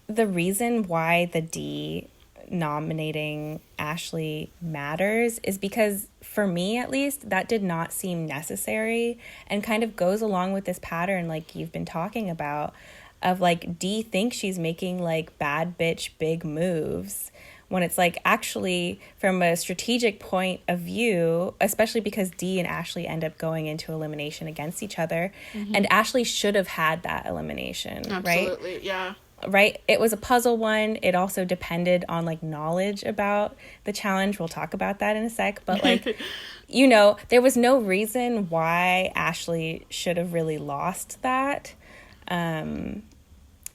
the reason why the Dee nominating Ashley matters is because, for me at least, that did not seem necessary and kind of goes along with this pattern, like you've been talking about, of, like, Dee thinks she's making, like, bad bitch big moves when it's, like, actually from a strategic point of view, especially because Dee and Ashley end up going into elimination against each other, and Ashley should have had that elimination. Absolutely, right? Yeah. Right? It was a puzzle one. It also depended on, like, knowledge about the challenge. We'll talk about that in a sec. But, like, you know, there was no reason why Ashley should have really lost that.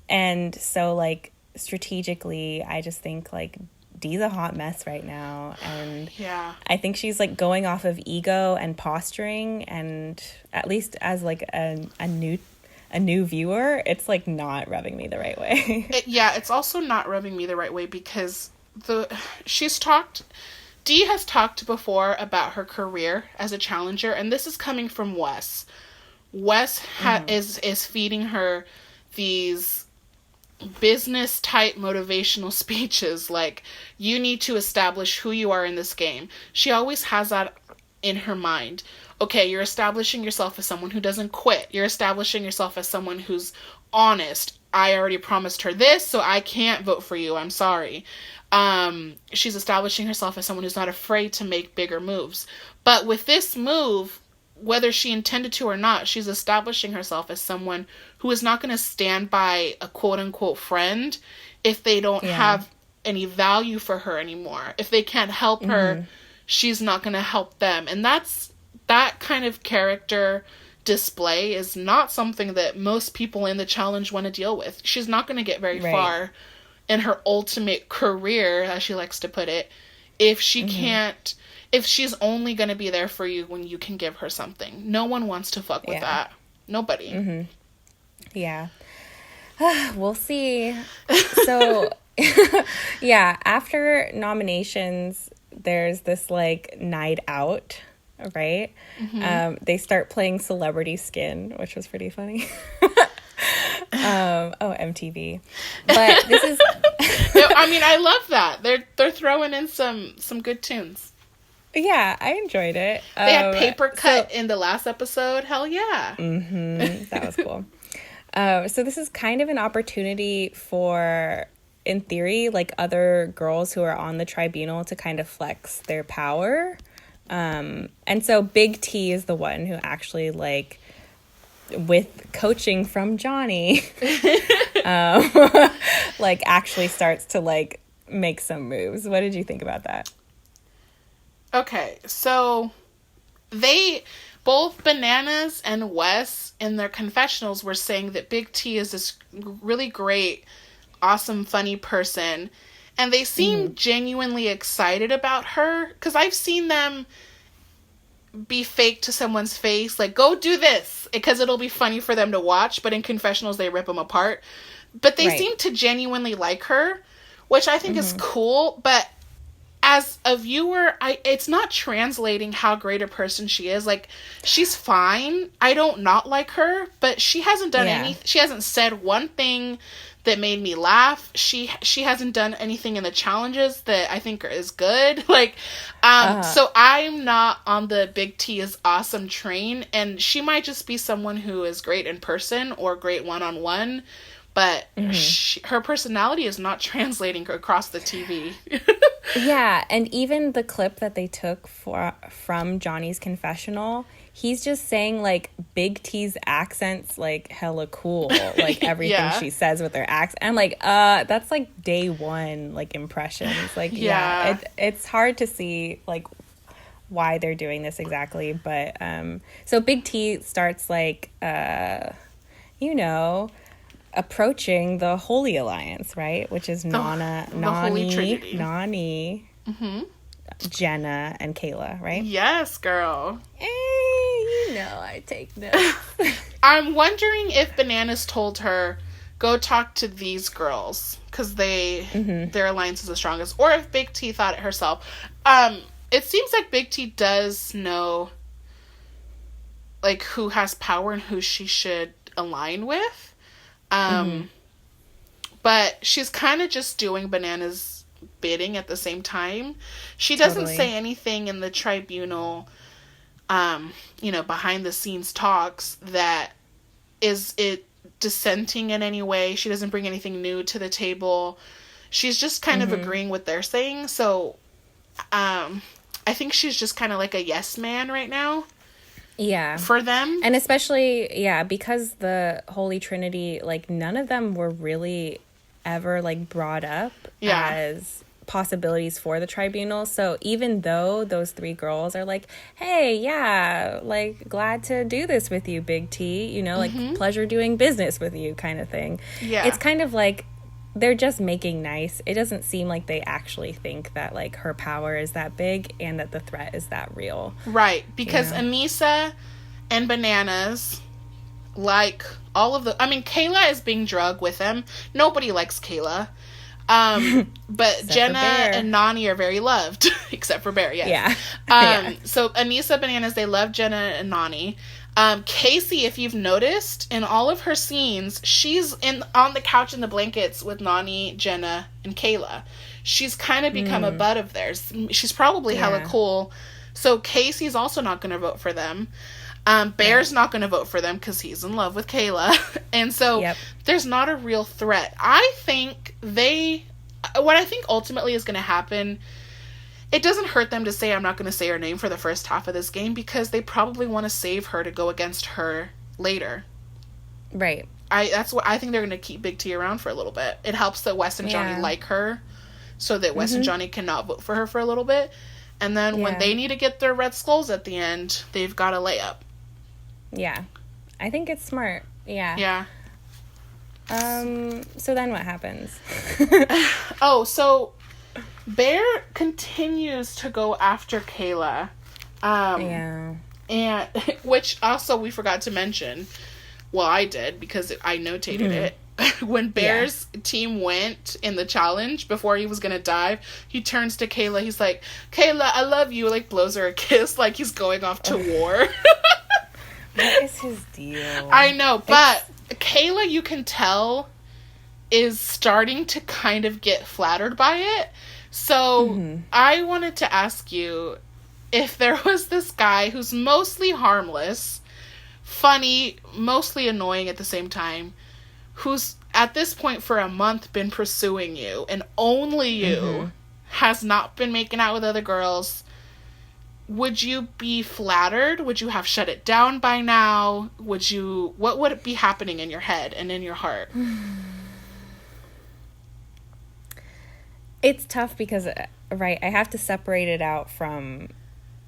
And so, like, strategically, I just think, like, Dee's a hot mess right now. And I think she's, like, going off of ego and posturing. And at least as, like, a new viewer, it's, like, not rubbing me the right way. It's also not rubbing me the right way because Dee has talked before about her career as a challenger, and this is coming from Wes. Wes is feeding her these business type motivational speeches like, you need to establish who you are in this game. She always has that in her mind. Okay, you're establishing yourself as someone who doesn't quit. You're establishing yourself as someone who's honest. I already promised her this, so I can't vote for you. I'm sorry. She's establishing herself as someone who's not afraid to make bigger moves. But with this move, whether she intended to or not, she's establishing herself as someone who is not going to stand by a quote-unquote friend if they don't have any value for her anymore. If they can't help her, she's not going to help them. And that kind of character display is not something that most people in the challenge want to deal with. She's not going to get very far in her ultimate career, as she likes to put it, if she can't... If she's only going to be there for you when you can give her something. No one wants to fuck with that. Nobody. Yeah. We'll see. So, after nominations, there's this, like, night out, right? They start playing Celebrity Skin, which was pretty funny. MTV. But this is... I mean, I love that. They're throwing in some good tunes. Yeah, I enjoyed it. They had paper cut in the last episode. Hell yeah. That was cool. So this is kind of an opportunity for, in theory, like other girls who are on the tribunal to kind of flex their power. And so Big T is the one who actually, like, with coaching from Johnny, like, actually starts to, like, make some moves. What did you think about that? Okay, so both Bananas and Wes in their confessionals were saying that Big T is this really great, awesome, funny person. And they seem genuinely excited about her. Because I've seen them be fake to someone's face. Like, go do this. Because it'll be funny for them to watch. But in confessionals, they rip them apart. But they seem to genuinely like her. Which I think is cool. But as a viewer, it's not translating how great a person she is. Like, she's fine. I don't not like her, but she hasn't done anything. She hasn't said one thing that made me laugh. She hasn't done anything in the challenges that I think is good. Like, so I'm not on the Big T is awesome train, and she might just be someone who is great in person or great one-on-one, but her personality is not translating across the TV. Yeah, and even the clip that they took from Johnny's confessional, he's just saying, like, Big T's accent's, like, hella cool. Like, everything she says with her accent. I'm like, that's, like, day one, like, impressions. Like, it's hard to see, like, why they're doing this exactly. But, so Big T starts, like, approaching the Holy Alliance, right? Which is Nani, Jenna, and Kayla, right? Yes, girl. I take notes. I'm wondering if Bananas told her, go talk to these girls, because their alliance is the strongest, or if Big T thought it herself. It seems like Big T does know, like, who has power and who she should align with. But she's kind of just doing Bananas' bidding at the same time. She doesn't say anything in the tribunal, behind the scenes talks that is it dissenting in any way. She doesn't bring anything new to the table. She's just kind of agreeing with their saying. So, I think she's just kind of like a yes man right now. Yeah. For them. And especially, because the Holy Trinity, like, none of them were really ever, like, brought up as possibilities for the tribunal. So even though those three girls are like, hey, like, glad to do this with you, Big T, like, pleasure doing business with you kind of thing. Yeah. It's kind of like they're just making nice. It doesn't seem like they actually think that, like, her power is that big and that the threat is that real. Right. Because Anissa and Bananas, like, all of the... I mean, Kayla is being drugged with them. Nobody likes Kayla. But Jenna and Nani are very loved. Except for Bear, yes. Yeah. So Anissa, Bananas, they love Jenna and Nani. Casey, if you've noticed, in all of her scenes, she's on the couch in the blankets with Nani, Jenna, and Kayla. She's kind of become a butt of theirs. She's probably hella cool. So Casey's also not going to vote for them. Bear's not going to vote for them because he's in love with Kayla. And so there's not a real threat. I think what I think ultimately is going to happen, it doesn't hurt them to say I'm not going to say her name for the first half of this game because they probably want to save her to go against her later. Right. That's what I think they're going to keep Big T around for a little bit. It helps that Wes and Johnny like her so that Wes and Johnny cannot vote for her for a little bit. And then when they need to get their red skulls at the end, they've got a layup. Yeah. I think it's smart. Yeah. Yeah. So then what happens? So Bear continues to go after Kayla. And which also we forgot to mention. Well, I did because I notated it. When Bear's team went in the challenge before he was gonna dive, he turns to Kayla. He's like, "Kayla, I love you." Like blows her a kiss, like he's going off to war. What is his deal? I know, but Kayla, you can tell, is starting to kind of get flattered by it. So I wanted to ask you, if there was this guy who's mostly harmless, funny, mostly annoying at the same time, who's at this point for a month been pursuing you, and only you, has not been making out with other girls, would you be flattered? Would you have shut it down by now? What would be happening in your head and in your heart? It's tough because, right, I have to separate it out from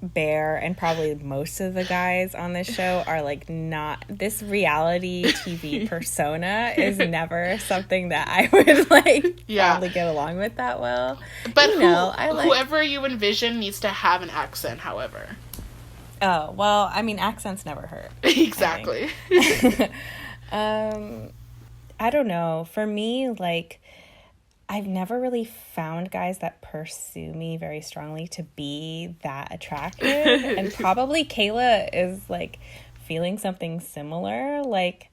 Bear, and probably most of the guys on this show are like, not, this reality TV persona is never something that I would like probably get along with that well. But whoever you envision needs to have an accent, however. Oh, well, I mean, accents never hurt. Exactly. I don't know. For me, like, I've never really found guys that pursue me very strongly to be that attractive. And probably Kayla is, like, feeling something similar. Like,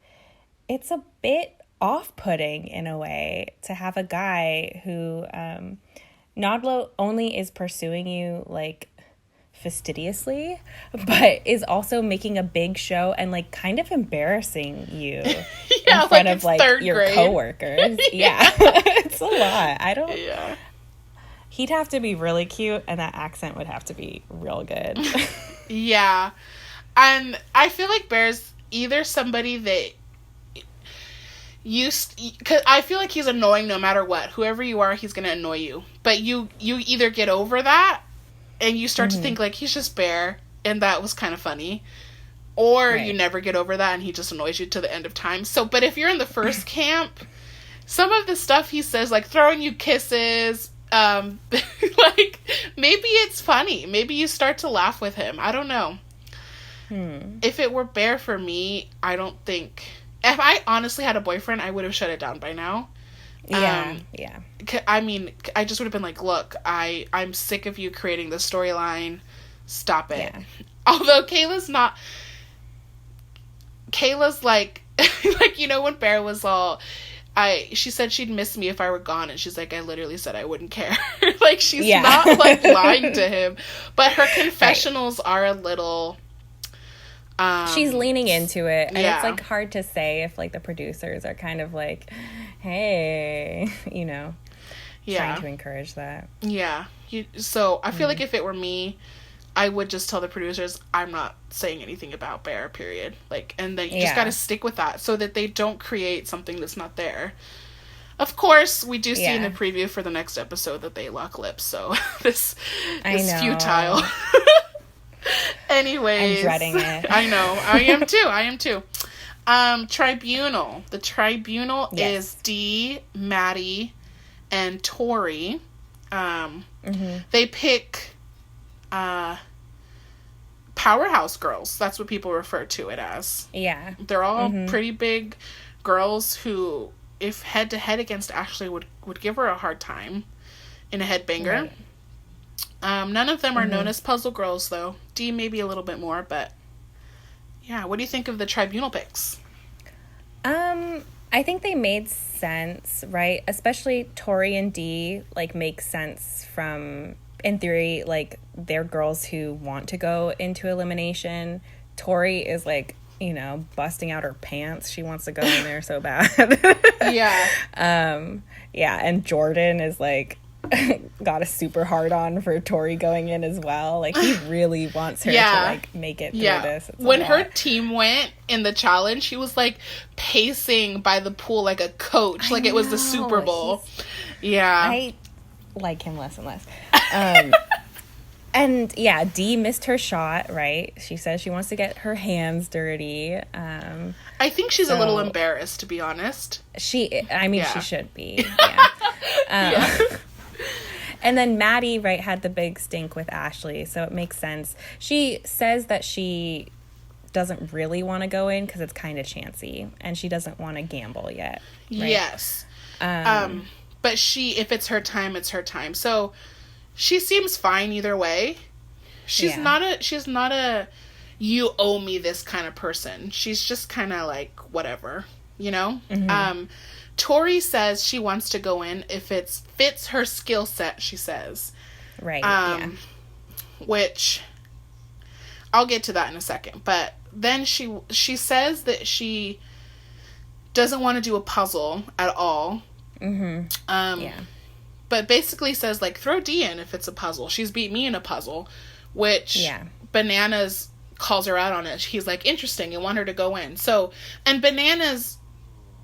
it's a bit off-putting in a way to have a guy who not only is pursuing you, like, fastidiously, but is also making a big show and, like, kind of embarrassing you in front of, like, your grade coworkers. Yeah. It's a lot. He'd have to be really cute, and that accent would have to be real good. Yeah. And I feel like Bear's either somebody that cause I feel like he's annoying no matter what. Whoever you are, he's gonna annoy you. But you either get over that and you start to think, like, he's just Bear, and that was kind of funny. Or you never get over that, and he just annoys you to the end of time. So, but if you're in the first camp, some of the stuff he says, like throwing you kisses, like, maybe it's funny. Maybe you start to laugh with him. I don't know. If it were Bear for me, I don't think... If I honestly had a boyfriend, I would have shut it down by now. Yeah. I mean, I just would have been like, look, I'm sick of you creating this storyline. Stop it. Yeah. Although Kayla's like, like, you know, when Bear was all, she said she'd miss me if I were gone, and she's like, I literally said I wouldn't care. Like, she's not, like, lying to him. But her confessionals are a little... she's leaning into it, and it's, like, hard to say if, like, the producers are kind of like, hey, you know, trying to encourage that. Yeah. So I feel like if it were me, I would just tell the producers, I'm not saying anything about Bear, period. Like, and then you just gotta stick with that so that they don't create something that's not there. Of course, we do see in the preview for the next episode that they lock lips, so this is futile. Anyways. I'm dreading it. I know. I am too. Tribunal. The tribunal is Dee, Maddie, and Tori. They pick powerhouse girls. That's what people refer to it as. Yeah. They're all pretty big girls who, if head to head against Ashley, would give her a hard time in a headbanger. Right. None of them are known as puzzle girls, though. Dee maybe a little bit more, but yeah. What do you think of the tribunal picks? I think they made sense, right? Especially Tori and Dee, like, make sense from, in theory, like, they're girls who want to go into elimination. Tori is, like, you know, busting out her pants. She wants to go in there so bad. Yeah, and Jordan is, like, got a super hard on for Tori going in as well. Like, he really wants her to, like, make it through this. It's when her team went in the challenge, he was, like, pacing by the pool like a coach. Like, it was the Super Bowl. I like him less and less. And, yeah, Dee missed her shot, right? She says she wants to get her hands dirty. I think she's a little embarrassed, to be honest. She should be. And then Maddie, right, had the big stink with Ashley, so it makes sense. She says that she doesn't really want to go in because it's kind of chancy, and she doesn't want to gamble yet. Right? Yes. But if it's her time, it's her time. So she seems fine either way. She's not a you owe me this kind of person. She's just kind of like whatever, you know? Tori says she wants to go in if it fits her skill set, she says. Right, which I'll get to that in a second. But then she says that she doesn't want to do a puzzle at all. But basically says, like, throw D in if it's a puzzle. She's beat me in a puzzle, which Bananas calls her out on it. He's like, interesting, you want her to go in. So, and Bananas,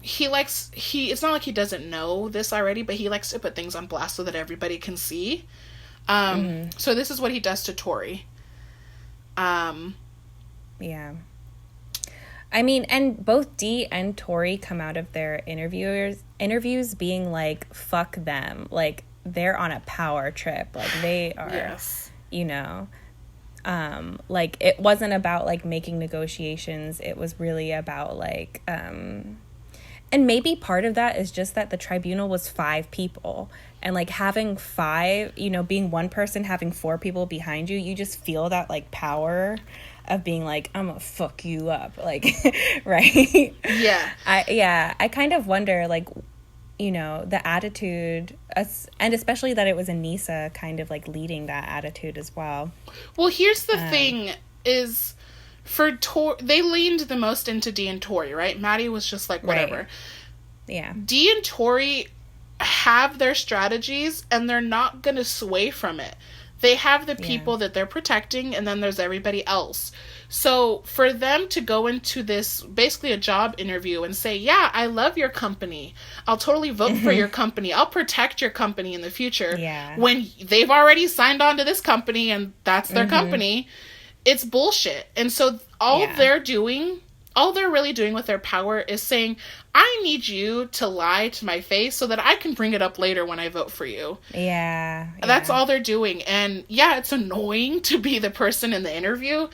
it's not like he doesn't know this already, but he likes to put things on blast so that everybody can see. So this is what he does to Tori. Yeah. I mean, and both Dee and Tori come out of their interviews being like, fuck them. Like, they're on a power trip. Like, they are, you know, like, it wasn't about, like, making negotiations. It was really about, like, and maybe part of that is just that the tribunal was 5 people. And, like, having 5, you know, being one person, having 4 people behind you, you just feel that, like, power of being like, I'm gonna fuck you up, like, right? Yeah. I kind of wonder, like, you know, the attitude, and especially that it was Anissa kind of, like, leading that attitude as well. Well, here's the thing, is for they leaned the most into Dee and Tori, right? Maddie was just like, whatever. Right. Yeah. Dee and Tori have their strategies, and they're not gonna sway from it. They have the people that they're protecting, and then there's everybody else. So for them to go into this, basically a job interview, and say, yeah, I love your company. I'll totally vote for your company. I'll protect your company in the future. Yeah. When they've already signed on to this company, and that's their company, it's bullshit. And so all they're really doing with their power is saying, I need you to lie to my face so that I can bring it up later when I vote for you. Yeah. That's all they're doing. And yeah, it's annoying to be the person in the interview,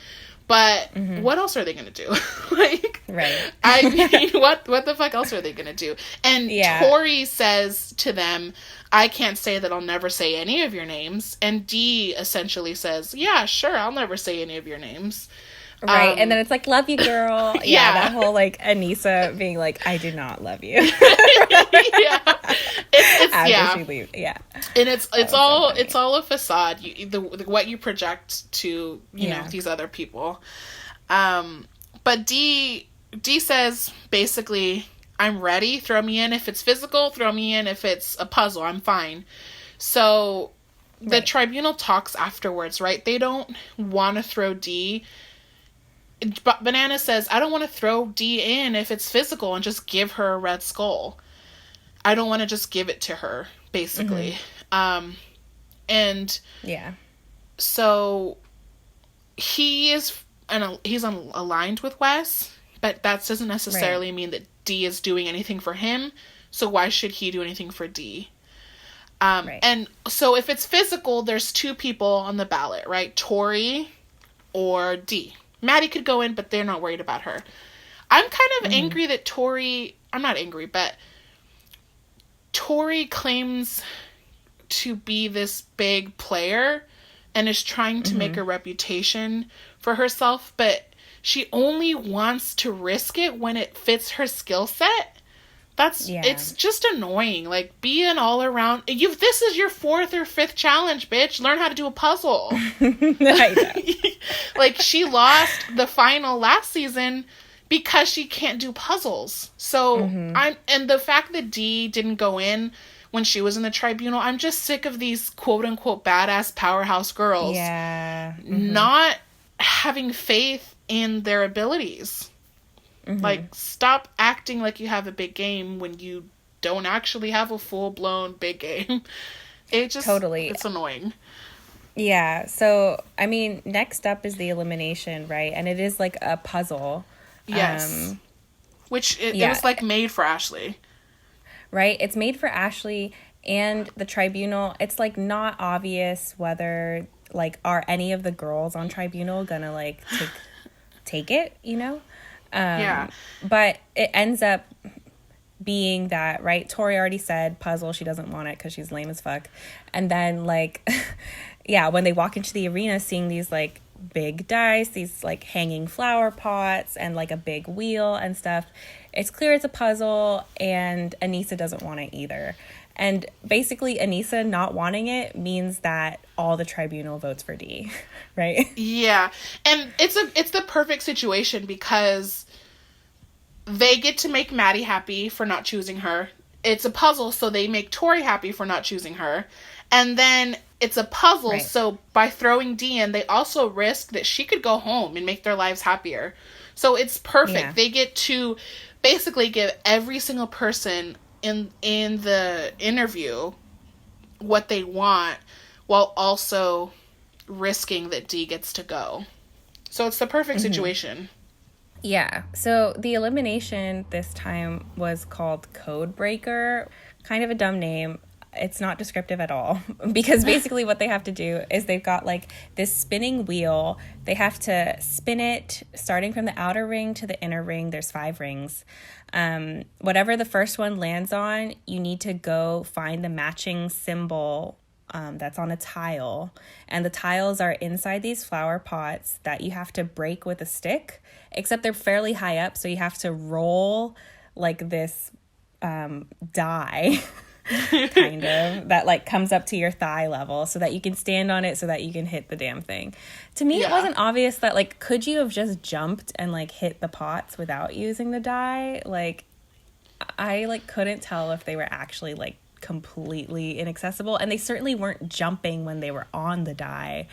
but what else are they going to do? Like, right. I mean, what the fuck else are they going to do? And Tori says to them, I can't say that I'll never say any of your names. And Dee essentially says, yeah, sure, I'll never say any of your names. Right, and then it's like, love you, girl. Yeah, that whole, like, Anissa being like, I do not love you. After she leaves, and it's all a facade. What you project to these other people. But Dee says basically, I'm ready. Throw me in if it's physical. Throw me in if it's a puzzle. I'm fine. So the tribunal talks afterwards, right? They don't want to throw Dee. But Banana says, I don't want to throw Dee in if it's physical and just give her a red skull. I don't want to just give it to her, basically. And so he's aligned with Wes, but that doesn't necessarily mean that Dee is doing anything for him. So why should he do anything for Dee? And so if it's physical, there's 2 people on the ballot, right? Tori or Dee. Maddie could go in, but they're not worried about her. I'm kind of angry that Tori... I'm not angry, but Tori claims to be this big player and is trying to make a reputation for herself, but she only wants to risk it when it fits her skill set. It's just annoying. Like, be an all-around... This is your 4th or 5th challenge, bitch. Learn how to do a puzzle. I know. Like, she lost the final last season because she can't do puzzles. So, and the fact that Dee didn't go in when she was in the tribunal, I'm just sick of these quote-unquote badass powerhouse girls not having faith in their abilities. Like, stop acting like you have a big game when you don't actually have a full-blown big game. It just... Totally. It's annoying. Yeah, so, I mean, next up is the elimination, right? And it is, like, a puzzle. Yes. Which, it was, like, made for Ashley. Right? It's made for Ashley and the tribunal. It's, like, not obvious whether, like, are any of the girls on tribunal gonna, like, take it, you know? But it ends up being that, right? Tori already said puzzle, she doesn't want it because she's lame as fuck. And then, like, when they walk into the arena, seeing these, like, big dice, these, like, hanging flower pots, and, like, a big wheel and stuff, it's clear it's a puzzle, and Anissa doesn't want it either. And basically, Anissa not wanting it means that all the tribunal votes for D, right? Yeah. And it's the perfect situation because they get to make Maddie happy for not choosing her. It's a puzzle, so they make Tori happy for not choosing her. And then it's a puzzle, right. So by throwing D in, they also risk that she could go home and make their lives happier. So it's perfect. Yeah. They get to basically give every single person in the interview what they want while also risking that D gets to go. So it's the perfect situation. Yeah. So the elimination this time was called Code Breaker. Kind of a dumb name. It's not descriptive at all because basically what they have to do is they've got like this spinning wheel. They have to spin it starting from the outer ring to the inner ring. There's 5 rings. Whatever the first one lands on, you need to go find the matching symbol that's on a tile. And the tiles are inside these flower pots that you have to break with a stick, except they're fairly high up. So you have to roll like this die kind of that like comes up to your thigh level so that you can stand on it so that you can hit the damn thing. To me, It wasn't obvious that like, could you have just jumped and like hit the pots without using the die? Like, I like couldn't tell if they were actually like completely inaccessible, and they certainly weren't jumping when they were on the die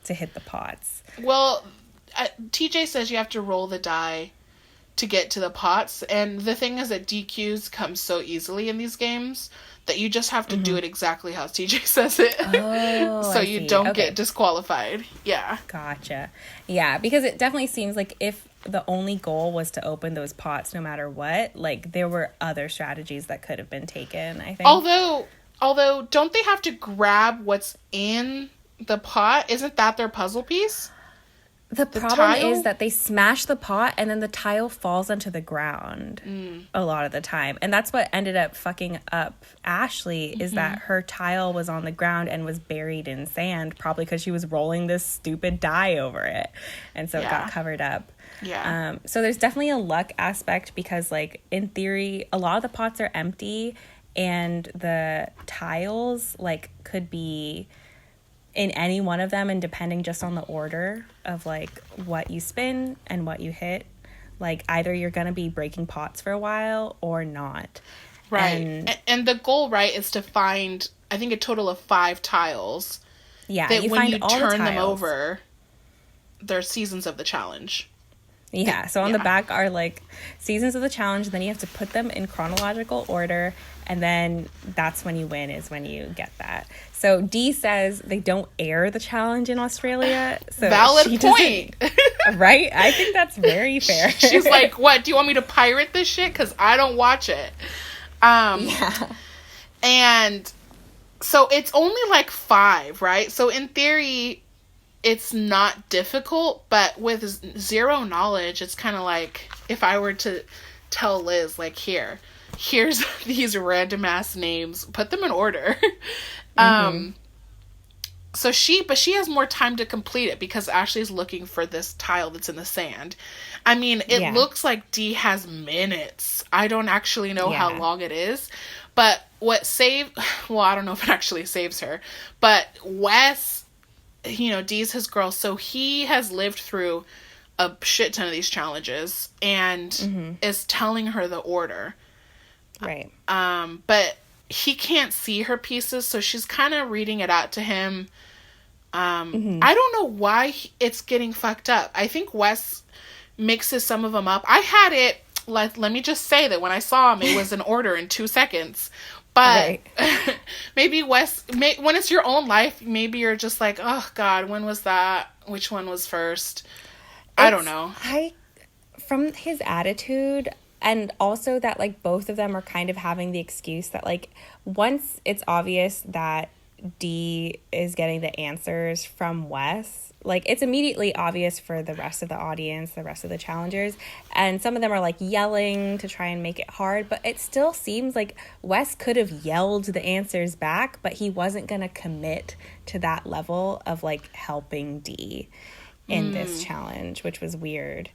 to hit the pots. Well, TJ says you have to roll the die to get to the pots, and the thing is that DQs come so easily in these games that you just have to do it exactly how TJ says it. So you don't get disqualified. Yeah. Gotcha. Yeah, because it definitely seems like if the only goal was to open those pots no matter what, like there were other strategies that could have been taken, I think. Although don't they have to grab what's in the pot? Isn't that their puzzle piece? The problem is that they smash the pot and then the tile falls onto the ground a lot of the time. And that's what ended up fucking up Ashley, is that her tile was on the ground and was buried in sand, probably because she was rolling this stupid die over it. And so it got covered up. Yeah. So there's definitely a luck aspect because, like, in theory, a lot of the pots are empty and the tiles, like, could be in any one of them, and depending just on the order of like what you spin and what you hit, like either you're gonna be breaking pots for a while or not. Right. And the goal, right, is to find, I think, a total of 5 tiles. Yeah. That when you turn them over, they're seasons of the challenge. Yeah. So on the back are like seasons of the challenge, and then you have to put them in chronological order, and then that's when you win, is when you get that. So Dee says they don't air the challenge in Australia. So valid point. Right? I think that's very fair. She's like, what? Do you want me to pirate this shit? Because I don't watch it. And so it's only like 5, right? So in theory, it's not difficult, but with zero knowledge, it's kind of like if I were to tell Liz, like, here's these random ass names, put them in order. So she has more time to complete it because Ashley's looking for this tile that's in the sand. I mean, it looks like Dee has minutes. I don't actually know how long it is, but I don't know if it actually saves her, but Wes, Dee's his girl, so he has lived through a shit ton of these challenges and is telling her the order. Right. But he can't see her pieces, so she's kind of reading it out to him. I don't know why it's getting fucked up. I think Wes mixes some of them up. I had it, let me just say that when I saw him, it was an order in 2 seconds. But maybe Wes, when it's your own life, maybe you're just like, oh God, when was that? Which one was first? I don't know. From his attitude, and also that like both of them are kind of having the excuse that like once it's obvious that Dee is getting the answers from Wes, like it's immediately obvious for the rest of the audience, the rest of the challengers, and some of them are like yelling to try and make it hard, but it still seems like Wes could have yelled the answers back, but he wasn't gonna commit to that level of like helping Dee in this challenge, which was weird.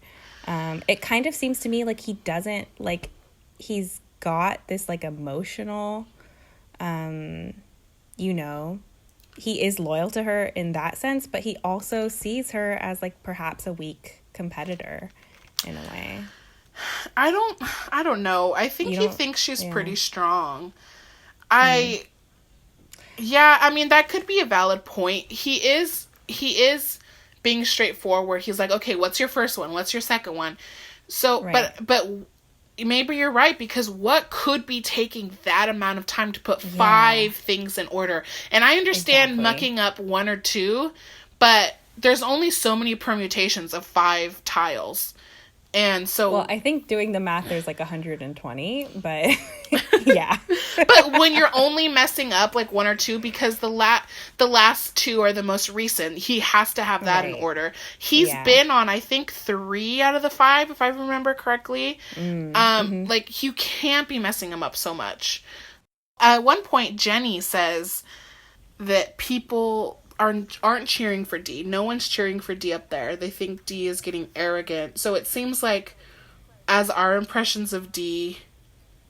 It kind of seems to me like he doesn't, like, he's got this like emotional You know, he is loyal to her in that sense, but he also sees her as like perhaps a weak competitor in a way. I don't know. I think he thinks she's pretty strong. I mean, that could be a valid point. He is being straightforward. He's like, okay, what's your first one? What's your second one? So, right. but maybe you're right, because what could be taking that amount of time to put 5 things in order? And I understand mucking up 1 or 2, but there's only so many permutations of 5 tiles. And so... Well, I think doing the math, there's like 120, but yeah. But when you're only messing up like 1 or 2, because the last 2 are the most recent, he has to have that in order. He's been on, I think, 3 out of the 5, if I remember correctly. Like, you can't be messing him up so much. At one point, Jenny says that people aren't cheering for D. No one's cheering for D up there. They think D is getting arrogant. So it seems like as our impressions of D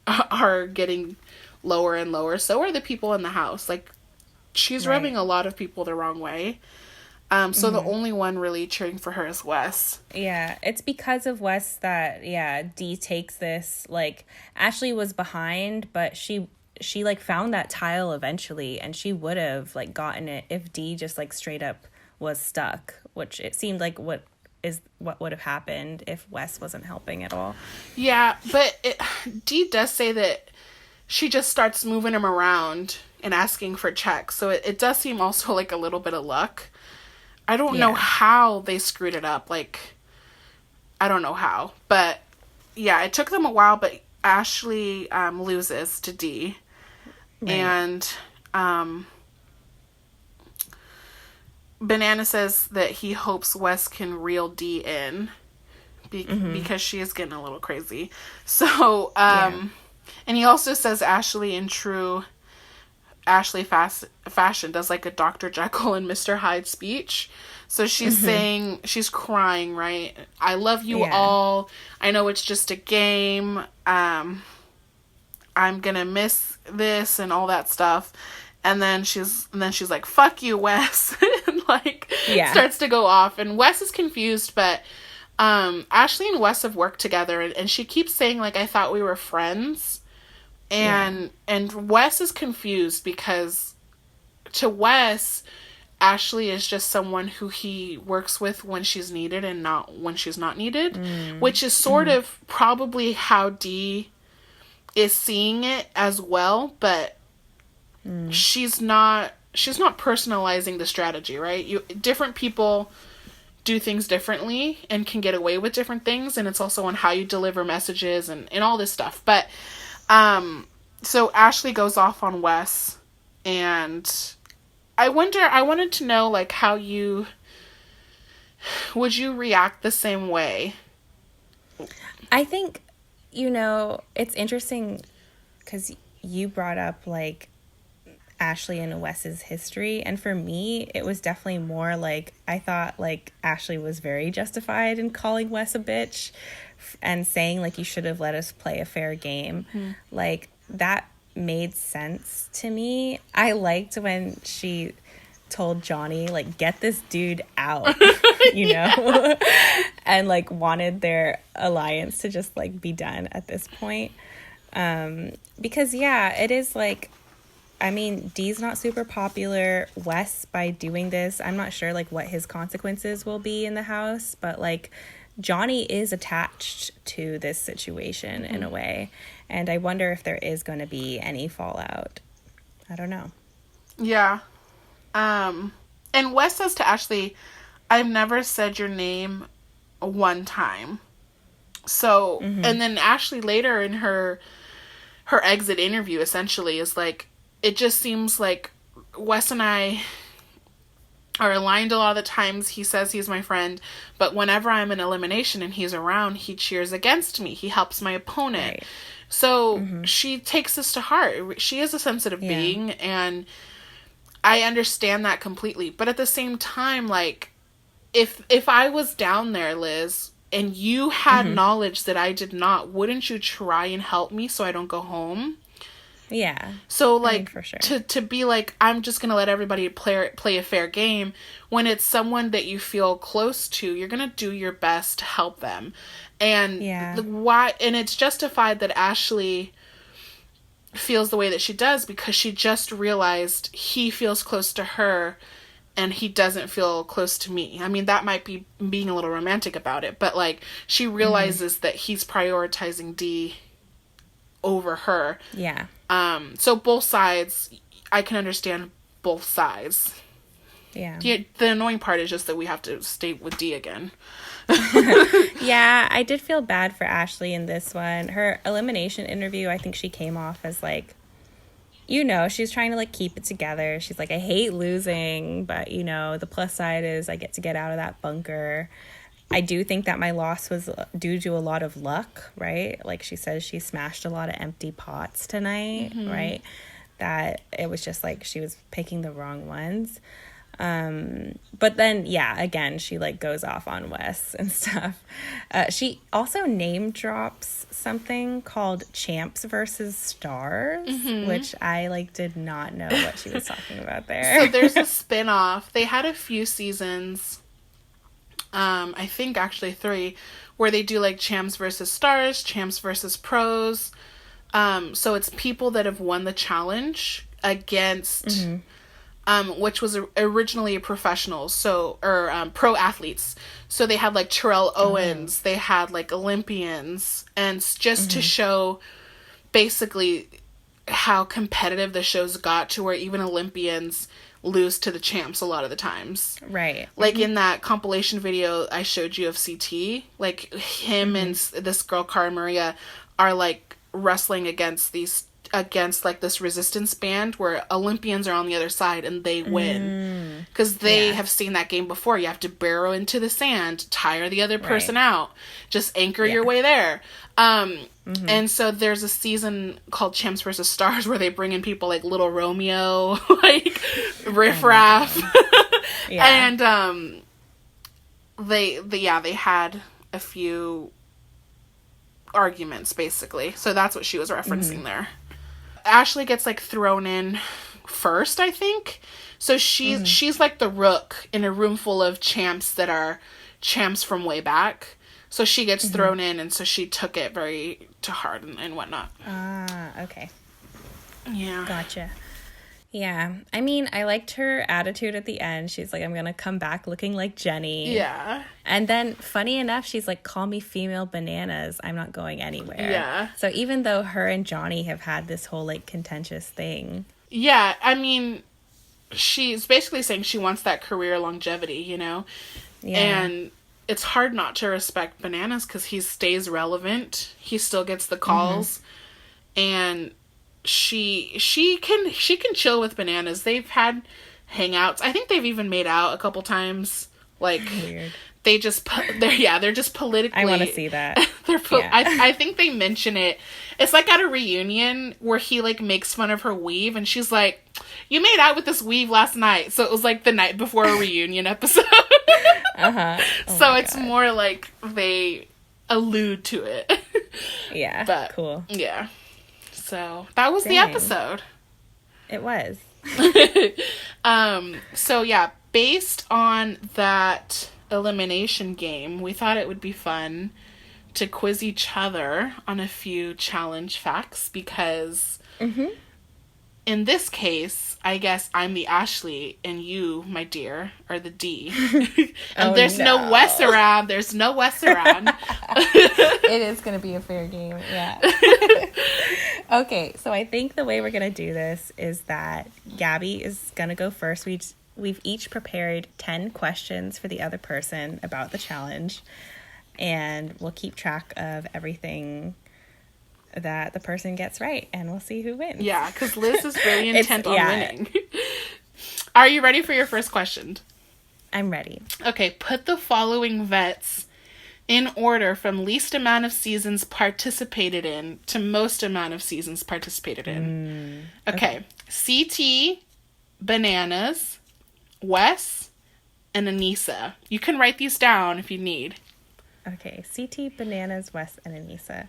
are getting lower and lower, so are the people in the house. Like, she's rubbing a lot of people the wrong way. So the only one really cheering for her is Wes. Yeah, it's because of Wes that, D takes this. Like, Ashley was behind, but she like found that tile eventually, and she would have like gotten it if D just like straight up was stuck, which it seemed like what would have happened if Wes wasn't helping at all. Yeah, but D does say that she just starts moving him around and asking for checks, so it does seem also like a little bit of luck. I don't know how they screwed it up. Like, I don't know how, but yeah, it took them a while, but Ashley loses to D. Right. And Banana says that he hopes Wes can reel D in because she is getting a little crazy. So, and he also says Ashley, in true Ashley fashion, does like a Dr. Jekyll and Mr. Hyde speech. So she's saying, she's crying, right? I love you all. I know it's just a game. I'm gonna miss this and all that stuff. And then she's like, fuck you, Wes. And like starts to go off. And Wes is confused, but Ashley and Wes have worked together, and she keeps saying, like, I thought we were friends. And Wes is confused because to Wes, Ashley is just someone who he works with when she's needed and not when she's not needed, which is sort of probably how D is seeing it as well, but she's not personalizing the strategy, right? Different people do things differently and can get away with different things, and it's also on how you deliver messages and all this stuff. But so Ashley goes off on Wes, and I wanted to know, like, how would you react the same way? I think, it's interesting because you brought up, like, Ashley and Wes's history, and for me, it was definitely more, like, I thought, like, Ashley was very justified in calling Wes a bitch and saying, like, you should have let us play a fair game. Like, that made sense to me. I liked when she told Johnny, like, get this dude out, and, like, wanted their alliance to just, like, be done at this point. Because, it is, like, I mean, Dee's not super popular. Wes, by doing this, I'm not sure, like, what his consequences will be in the house, but, like, Johnny is attached to this situation in a way, and I wonder if there is going to be any fallout. I don't know. Yeah. And Wes says to Ashley, I've never said your name one time. So, and then Ashley later in her exit interview essentially is like, it just seems like Wes and I are aligned a lot of the times. He says he's my friend, but whenever I'm in elimination and he's around, he cheers against me. He helps my opponent. Right. So she takes this to heart. She is a sensitive being, and I understand that completely. But at the same time, like, if I was down there, Liz, and you had knowledge that I did not, wouldn't you try and help me so I don't go home? Yeah. So, like, I mean, for sure. to be like, I'm just going to let everybody play a fair game, when it's someone that you feel close to, you're going to do your best to help them. And and it's justified that Ashley feels the way that she does, because she just realized he feels close to her and he doesn't feel close to me. I mean, that might be being a little romantic about it, but, like, she realizes that he's prioritizing D over her. Yeah. So both sides, I can understand both sides. Yeah. The annoying part is just that we have to stay with D again. Yeah, I did feel bad for Ashley in this one. Her elimination interview, I think she came off as, like, you know, she's trying to, like, keep it together. She's like, I hate losing, but, you know, the plus side is I get to get out of that bunker. I do think that my loss was due to a lot of luck, right? Like she says, she smashed a lot of empty pots tonight, right? That it was just like she was picking the wrong ones. But then, yeah, again, she, like, goes off on Wes and stuff. She also name drops something called Champs versus Stars, which I, like, did not know what she was talking about there. So there's a spin-off. They had a few seasons, I think actually 3, where they do, like, Champs versus Stars, Champs versus Pros. So it's people that have won the challenge against... which was originally professionals, or pro athletes. So they had, like, Terrell Owens, they had, like, Olympians, and just to show basically how competitive the shows got, to where even Olympians lose to the champs a lot of the times. Right. Like in that compilation video I showed you of CT, like him and this girl Cara Maria are, like, wrestling against like this resistance band where Olympians are on the other side and they win because they have seen that game before. You have to burrow into the sand, tire the other person out, just anchor your way there. And so there's a season called Champs versus Stars where they bring in people like Little Romeo, like Riff Raff, and they had a few arguments basically. So that's what she was referencing there. Ashley gets, like, thrown in first, I think. So she's like the rook in a room full of champs that are champs from way back. So she gets thrown in, and so she took it very to heart and whatnot. Okay. Yeah. Gotcha. Yeah. I mean, I liked her attitude at the end. She's like, I'm going to come back looking like Jenny. Yeah. And then, funny enough, she's like, call me female bananas. I'm not going anywhere. Yeah. So even though her and Johnny have had this whole, like, contentious thing. Yeah. I mean, she's basically saying she wants that career longevity, you know? Yeah. And it's hard not to respect Bananas because he stays relevant. He still gets the calls. And... She can chill with Bananas. They've had hangouts. I think they've even made out a couple times. Like weird. They're just politically. I want to see that. I think they mention it. It's like at a reunion where he, like, makes fun of her weave, and she's like, "You made out with this weave last night." So it was like the night before a reunion episode. So it's more like they allude to it. Yeah. But cool. Yeah. So that was the episode. It was. So yeah, based on that elimination game, we thought it would be fun to quiz each other on a few challenge facts because in this case, I guess I'm the Ashley and you, my dear, are the D. And there's no Wes around. There's no Wes around. It is going to be a fair game. Yeah. Okay, so I think the way we're going to do this is that Gabby is going to go first. We've each prepared 10 questions for the other person about the challenge, and we'll keep track of everything that the person gets right, and we'll see who wins. Yeah, because Liz is really intent on winning. Are you ready for your first question? I'm ready. Okay, put the following vets in order from least amount of seasons participated in to most amount of seasons participated in. Okay. CT, Bananas, Wes, and Anissa. You can write these down if you need. Okay. CT, Bananas, Wes, and Anissa.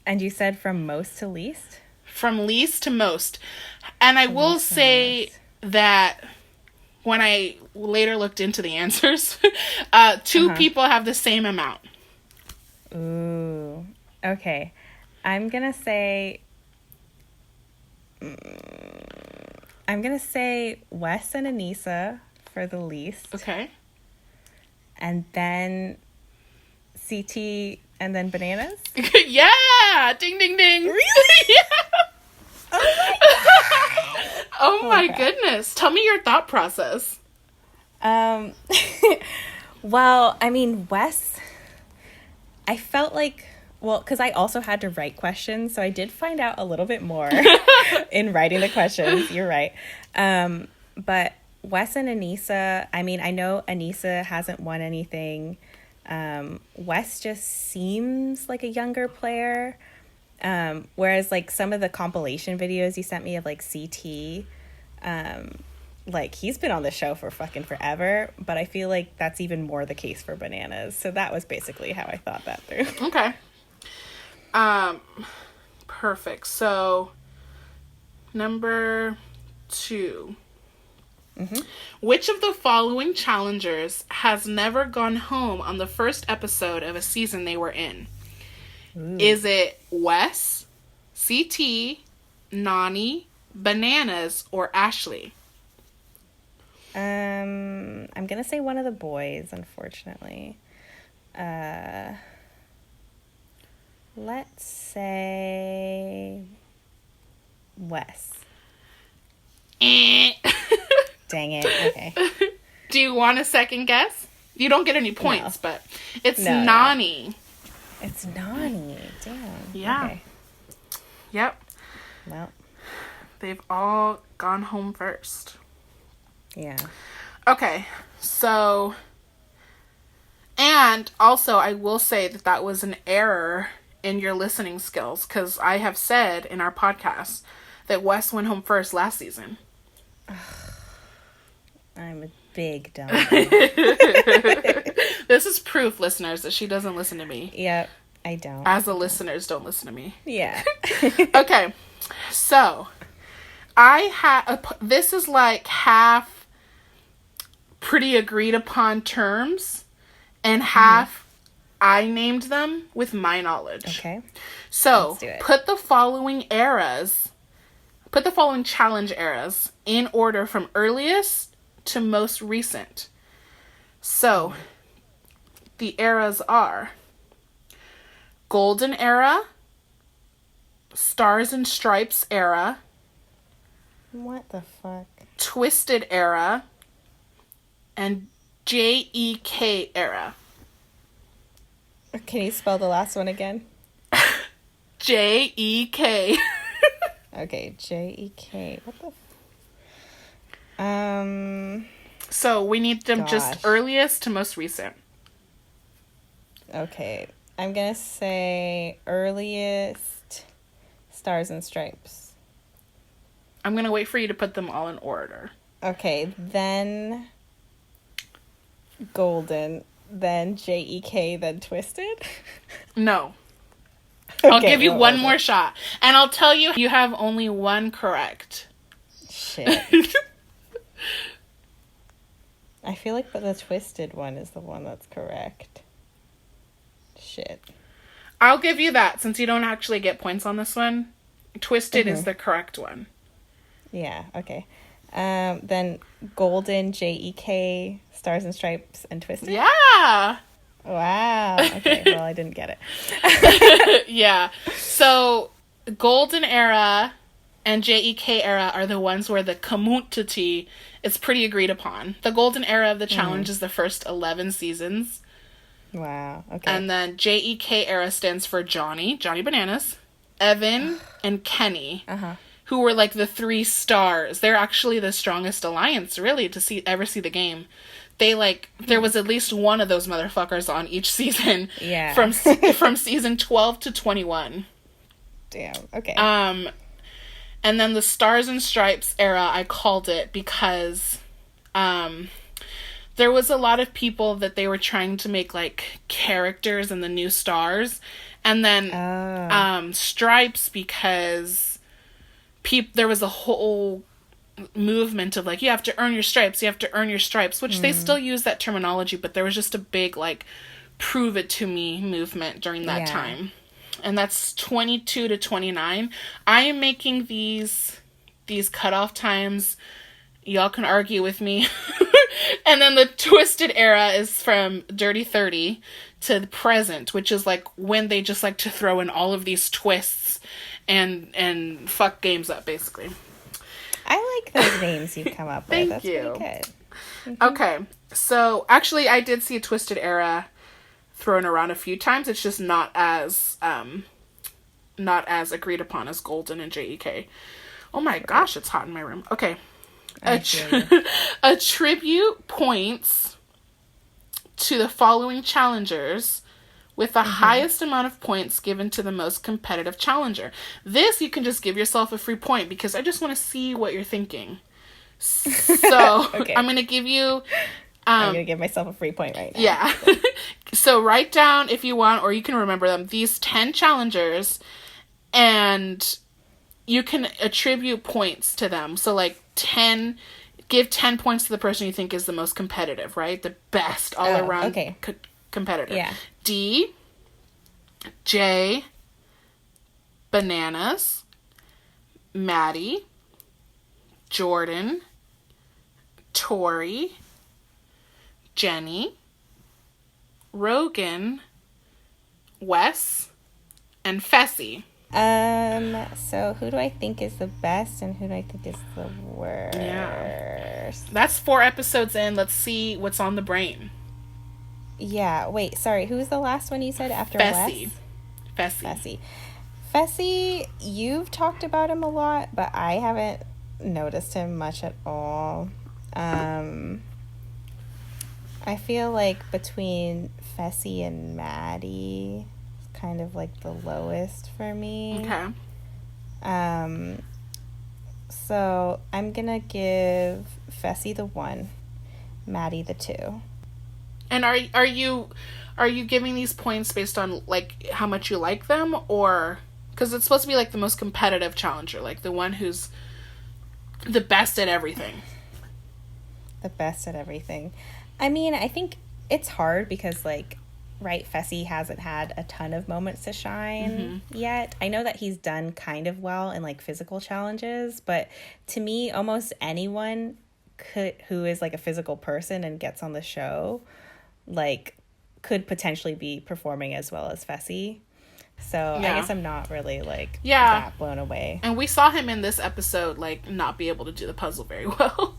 And you said from most to least? From least to most. And I will say that when I later looked into the answers, two people have the same amount. Ooh. Okay. I'm going to say Wes and Anissa for the least. Okay. And then CT and then Bananas? Yeah! Ding, ding, ding. Really? Yeah. Oh my goodness. Tell me your thought process. Well, I mean, Wes, I felt like, well, because I also had to write questions, so I did find out a little bit more in writing the questions. You're right. But Wes and Anissa, I mean, I know Anissa hasn't won anything. Wes just seems like a younger player. Whereas like some of the compilation videos you sent me of like CT, like he's been on the show for fucking forever, but I feel like that's even more the case for Bananas. So that was basically how I thought that through. Okay. Perfect. So number 2. Which of the following challengers has never gone home on the first episode of a season they were in? Ooh. Is it Wes, CT, Nani, Bananas, or Ashley? I'm gonna say one of the boys, unfortunately. Let's say Wes. Dang it. Okay. Do you want a second guess? You don't get any points, but it's Nani. No. It's Nani. Damn. Yeah. Okay. Yep. Well. They've all gone home first. Yeah. Okay. So, and also I will say that that was an error in your listening skills, because I have said in our podcast that Wes went home first last season. I'm a big dumb. This is proof, listeners, that she doesn't listen to me. Yep, I don't. As the listeners don't listen to me. Yeah. Okay, so this is like half pretty agreed upon terms and half I named them with my knowledge. Okay. So put the following challenge eras in order from earliest to most recent. So, the eras are Golden Era, Stars and Stripes era, what the fuck? Twisted era, and JEK era. Can you spell the last one again? JEK. Okay, JEK. What the So we need them just earliest to most recent. Okay. I'm gonna say earliest Stars and Stripes. I'm gonna wait for you to put them all in order. Okay, then Golden, then JEK, then Twisted? No. Okay, I'll give you one more shot. And I'll tell you, you have only one correct. Shit. I feel like the Twisted one is the one that's correct. Shit. I'll give you that, since you don't actually get points on this one. Twisted is the correct one. Yeah, okay. Then Golden, JEK, Stars and Stripes, and Twisted? Yeah! Wow. Okay, well, I didn't get it. Yeah. So, Golden Era and JEK era are the ones where the community is pretty agreed upon. The Golden Era of the challenge is the first 11 seasons. Wow, okay. And then JEK era stands for Johnny Bananas, Evan, and Kenny, who were like the 3 stars. They're actually the strongest alliance, really, to ever see the game. They there was at least one of those motherfuckers on each season. Yeah. From season 12 to 21. Damn. Okay. And then the Stars and Stripes era, I called it because there was a lot of people that they were trying to make like characters in the new stars, And then stripes because there was a whole movement of like, you have to earn your stripes, which they still use that terminology, but there was just a big like prove it to me movement during that time. And that's 22 to 29. I am making these cutoff times. Y'all can argue with me. And then the twisted era is from Dirty 30 to the present, which is like when they just like to throw in all of these twists and fuck games up, basically. I like those names you've come up with. Thank That's you. Pretty good. Mm-hmm. Okay, so actually I did see a twisted era thrown around a few times. It's just not as agreed upon as golden and JEK. Oh my gosh, it's hot in my room. Okay. Attribute points to the following challengers with the highest amount of points given to the most competitive challenger. This you can just give yourself a free point because I just want to see what you're thinking. So okay. I'm going to give you... I'm going to give myself a free point right now. Yeah. So write down if you want, or you can remember them, these 10 challengers, and you can attribute points to them. So like 10, give 10 points to the person you think is the most competitive, right? The best all around competitor. Yeah. D, J, Bananas, Maddie, Jordan, Tori, Jenny, Rogan, Wes, and Fessy. So who do I think is the best and who do I think is the worst? Yeah. That's 4 episodes in. Let's see what's on the brain. Yeah. Wait, sorry. Who was the last one you said after Fessy? Fessy, you've talked about him a lot, but I haven't noticed him much at all. I feel like between Fessy and Maddie, kind of like the lowest for me. Okay. So I'm gonna give Fessy the 1, Maddie the 2. And are you giving these points based on like how much you like them, or because it's supposed to be like the most competitive challenger, like the one who's the best at everything? The best at everything. I mean, I think it's hard because like, right, Fessy hasn't had a ton of moments to shine yet. I know that he's done kind of well in like physical challenges, but to me, almost anyone who is like a physical person and gets on the show, like, could potentially be performing as well as Fessy. So I guess I'm not really like that blown away. And we saw him in this episode like not be able to do the puzzle very well.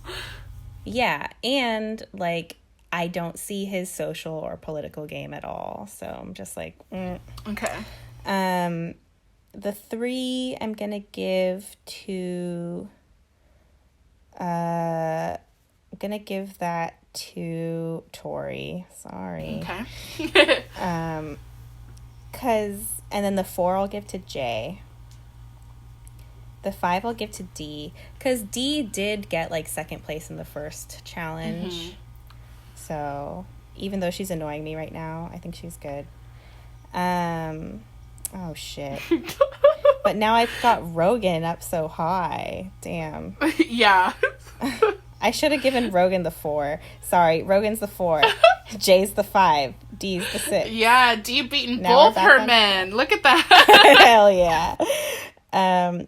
Yeah, and like I don't see his social or political game at all. So I'm just like, Okay. The 3 I'm gonna give to I'm gonna give that to Tori. Sorry. Okay. And then the 4 I'll give to Jay. The 5 I'll give to D, because D did get like second place in the first challenge. So even though she's annoying me right now, I think she's good. Oh shit. But now I've got Rogan up so high. Damn. Yeah. I should have given Rogan the 4. Sorry, Rogan's the 4. Jay's the 5. D's the 6. Yeah, D beating both her men. Look at that. Hell yeah.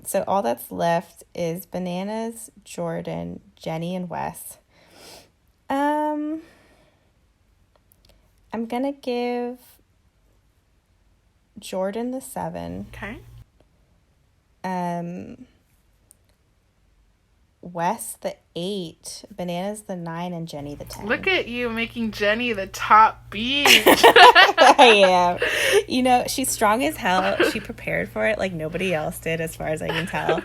So all that's left is Bananas, Jordan, Jenny, and Wes. I'm gonna give Jordan the 7. Okay. Wes the 8, Bananas the 9, and Jenny the 10. Look at you making Jenny the top beach. I am. You know, she's strong as hell. She prepared for it like nobody else did, as far as I can tell.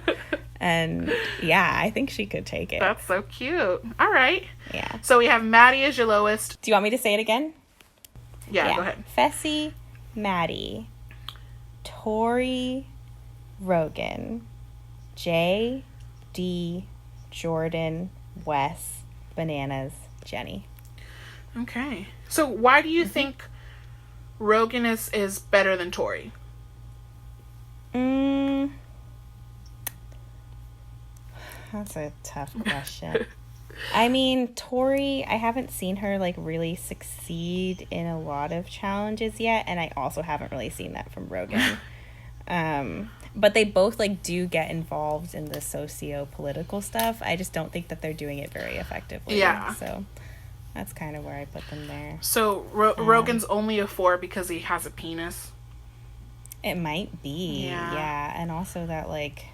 And yeah, I think she could take it. That's so cute. All right. Yeah. So we have Maddie as your lowest. Do you want me to say it again? Yeah. Go ahead. Fessy, Maddie, Tori, Rogan, J, D, Jordan, Wes, Bananas, Jenny. Okay. So why do you think Rogan is better than Tori? Mm, that's a tough question. I mean, Tori, I haven't seen her, like, really succeed in a lot of challenges yet, and I also haven't really seen that from Rogan. But they both, like, do get involved in the socio-political stuff. I just don't think that they're doing it very effectively. Yeah. So that's kind of where I put them there. So Rogan's only a 4 because he has a penis? It might be. Yeah. And also that, like...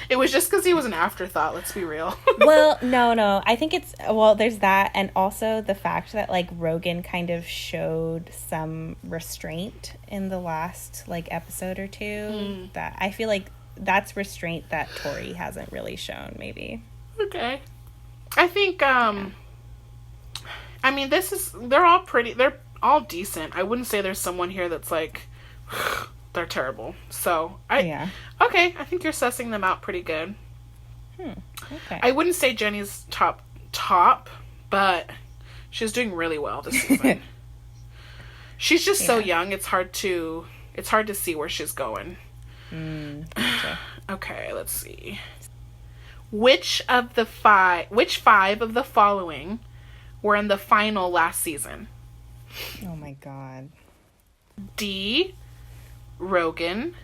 It was just because he was an afterthought, let's be real. Well, no. I think it's... Well, there's that, and also the fact that, like, Rogan kind of showed some restraint in the last, like, episode or two. That I feel like that's restraint that Tori hasn't really shown, maybe. Okay. I think, I mean, they're all decent. I wouldn't say there's someone here that's, like... They're terrible. So, okay, I think you're sussing them out pretty good. Okay. I wouldn't say Jenny's top, but she's doing really well this season. She's just so young, it's hard to see where she's going. Gotcha. Okay, let's see. Which 5 of the following were in the final last season? Oh my god. D, Rogan,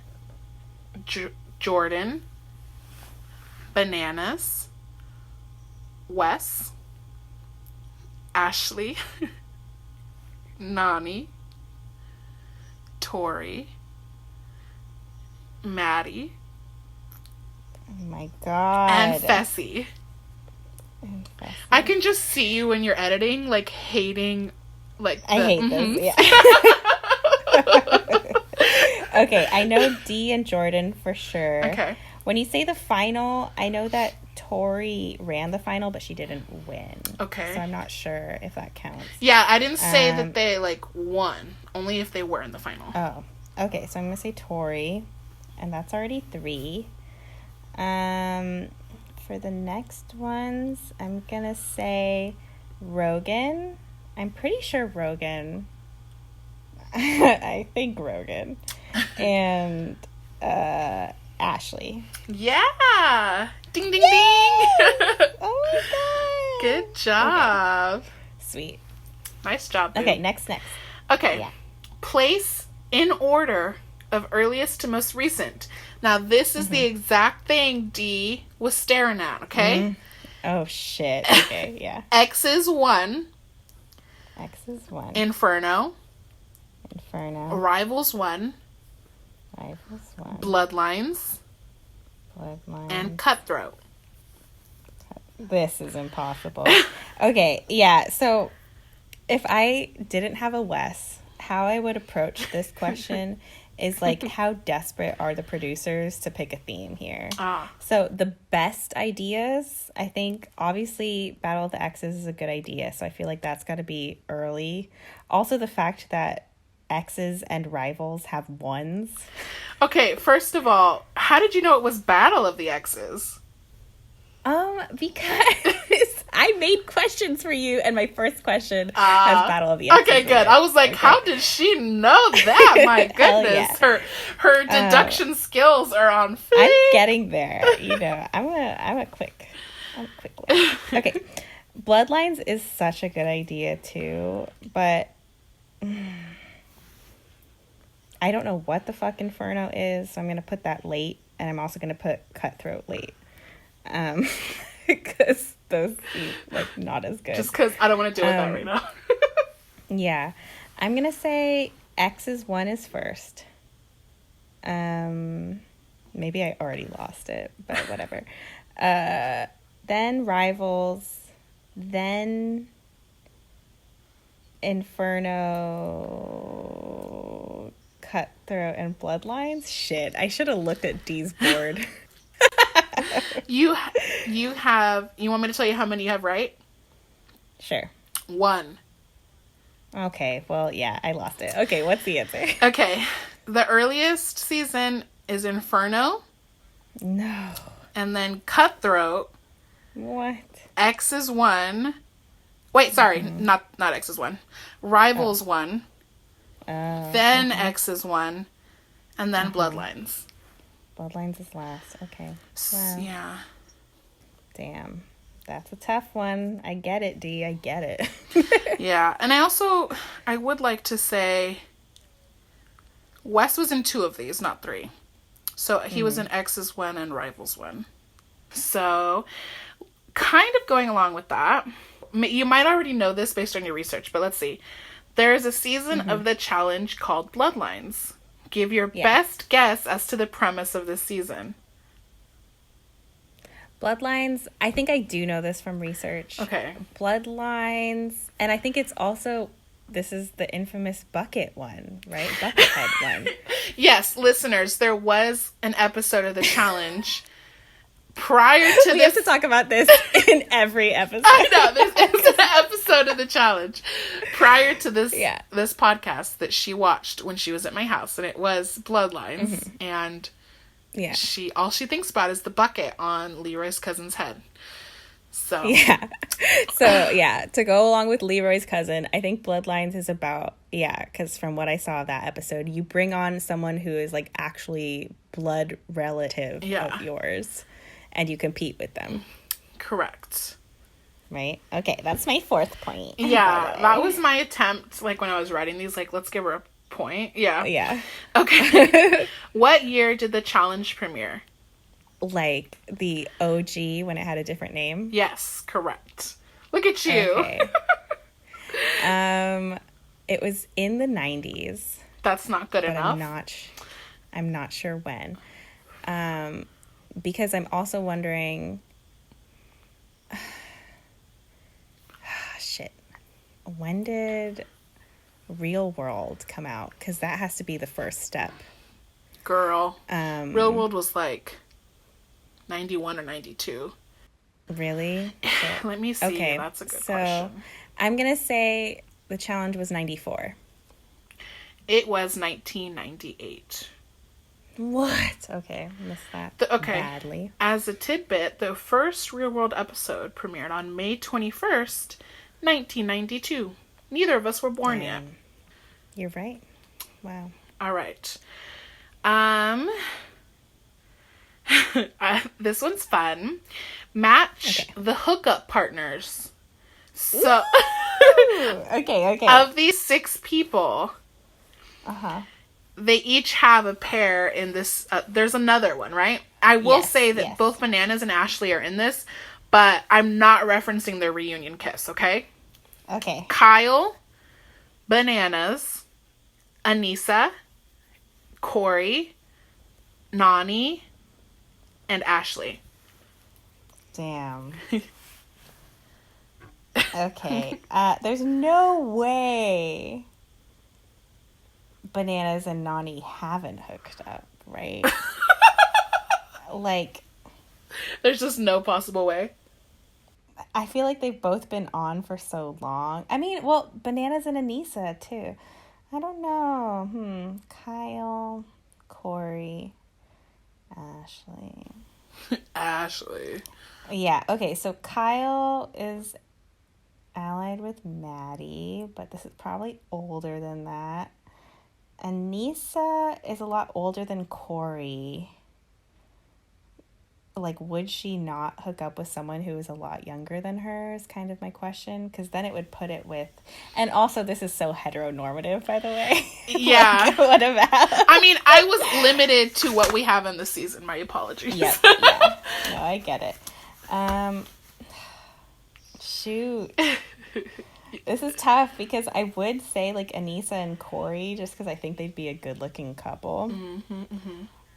Jordan, Bananas, Wes, Ashley, Nani, Tori, Maddie, oh my god, and Fessy. I can just see you when you're editing, like, hating, like, I hate those, yeah. Okay, I know D and Jordan for sure. Okay. When you say the final, I know that Tori ran the final, but she didn't win. Okay. So I'm not sure if that counts. Yeah, I didn't say that they, like, won. Only if they were in the final. Oh. Okay, so I'm going to say Tori. And that's already 3. For the next ones, I'm going to say Rogan. I'm pretty sure Rogan. I think Rogan. And Ashley. Yeah! Ding, ding, Yay! ding! Oh my god! Good job. Okay. Sweet. Nice job, dude. Okay, next. Okay. Yeah. Place in order of earliest to most recent. Now, this is the exact thing D was staring at, okay? Oh, shit. Okay, yeah. X is 1. X is 1. Inferno. Rivals 1. Bloodlines. And Cutthroat. This is impossible. Okay, yeah, so if I didn't have a Wes, how I would approach this question is, like, how desperate are the producers to pick a theme here? So the best ideas, I think, obviously, Battle of the X's is a good idea, so I feel like that's got to be early. Also, the fact that X's and Rivals have 1s. Okay, first of all, how did you know it was Battle of the X's? Because I made questions for you, and my first question has Battle of the X's. Okay, good. I was like, how did she know that? My goodness. Yeah. Her deduction skills are on fleek. I'm getting there. You know, I'm a quick one. Okay. Bloodlines is such a good idea too, but I don't know what the fuck Inferno is, so I'm going to put that late, and I'm also going to put Cutthroat late. Because those seem, like, not as good. Just because I don't want to deal with that right now. Yeah. I'm going to say X's 1 is first. Maybe I already lost it, but whatever. Then Rivals. Then Inferno, Cutthroat, and Bloodlines. Shit, I should have looked at D's board. You want me to tell you how many you have right? Sure. 1. Okay, well, yeah, I lost it. Okay, what's the answer? Okay, the earliest season is Inferno. No. And then Cutthroat. What? X is 1. Wait, sorry, not X is 1. Rivals 1. then X's one, and then Bloodlines. Bloodlines is last. Okay. Wow. Yeah. Damn. That's a tough one. I get it, D. I get it. Yeah. And I would like to say Wes was in 2 of these, not 3. So he was in X's one and Rivals one. So kind of going along with that, you might already know this based on your research, but let's see. There is a season of the challenge called Bloodlines. Give your best guess as to the premise of this season. Bloodlines, I think I do know this from research. Okay. Bloodlines, and I think it's also, this is the infamous bucket one, right? Buckethead one. Yes, listeners, there was an episode of the challenge prior to this. We have to talk about this in every episode. I know, there's an episode of the challenge prior to this this podcast that she watched when she was at my house, and it was Bloodlines, and all she thinks about is the bucket on Leroy's cousin's head. So to go along with Leroy's cousin, I think Bloodlines is about, because from what I saw of that episode, you bring on someone who is like actually blood relative of yours, and you compete with them. Correct. Right? Okay, that's my 4th point. Yeah, that was my attempt, like, when I was writing these, like, let's give her a point. Yeah. Yeah. Okay. What year did the challenge premiere? Like the OG when it had a different name? Yes, correct. Look at you. Okay. It was in the 90s. That's not good enough. I'm not sure when. Because I'm also wondering, when did Real World come out? Because that has to be the first step. Girl, Real World was like 91 or 92. Really? So, let me see. Okay, that's a good question. So I'm going to say the challenge was 94. It was 1998. What? Okay, missed that badly. As a tidbit, the first Real World episode premiered on May 21st, 1992. Neither of us were born yet. You're right. Wow. All right. This one's fun. Match the hookup partners. So, okay. Of these 6 people, they each have a pair in this. There's another one, right? I will say that both Bananas and Ashley are in this, but I'm not referencing their reunion kiss, okay? Okay. Kyle, Bananas, Anissa, Corey, Nany, and Ashley. Damn. Okay. There's no way Bananas and Nany haven't hooked up, right? Like, there's just no possible way. I feel like they've both been on for so long. I mean, well, Bananas and Anissa too. I don't know. Kyle, Corey, Ashley. Ashley. Yeah, okay, so Kyle is allied with Maddie, but this is probably older than that. Anissa is a lot older than Corey. Like, would she not hook up with someone who is a lot younger than her is kind of my question, because then it would put it with, and also this is so heteronormative, by the way. Yeah. Like, what about? I mean, I was limited to what we have in the season. My apologies. Yep, yeah. No, I get it. Shoot. This is tough because I would say like Anissa and Corey just because I think they'd be a good looking couple.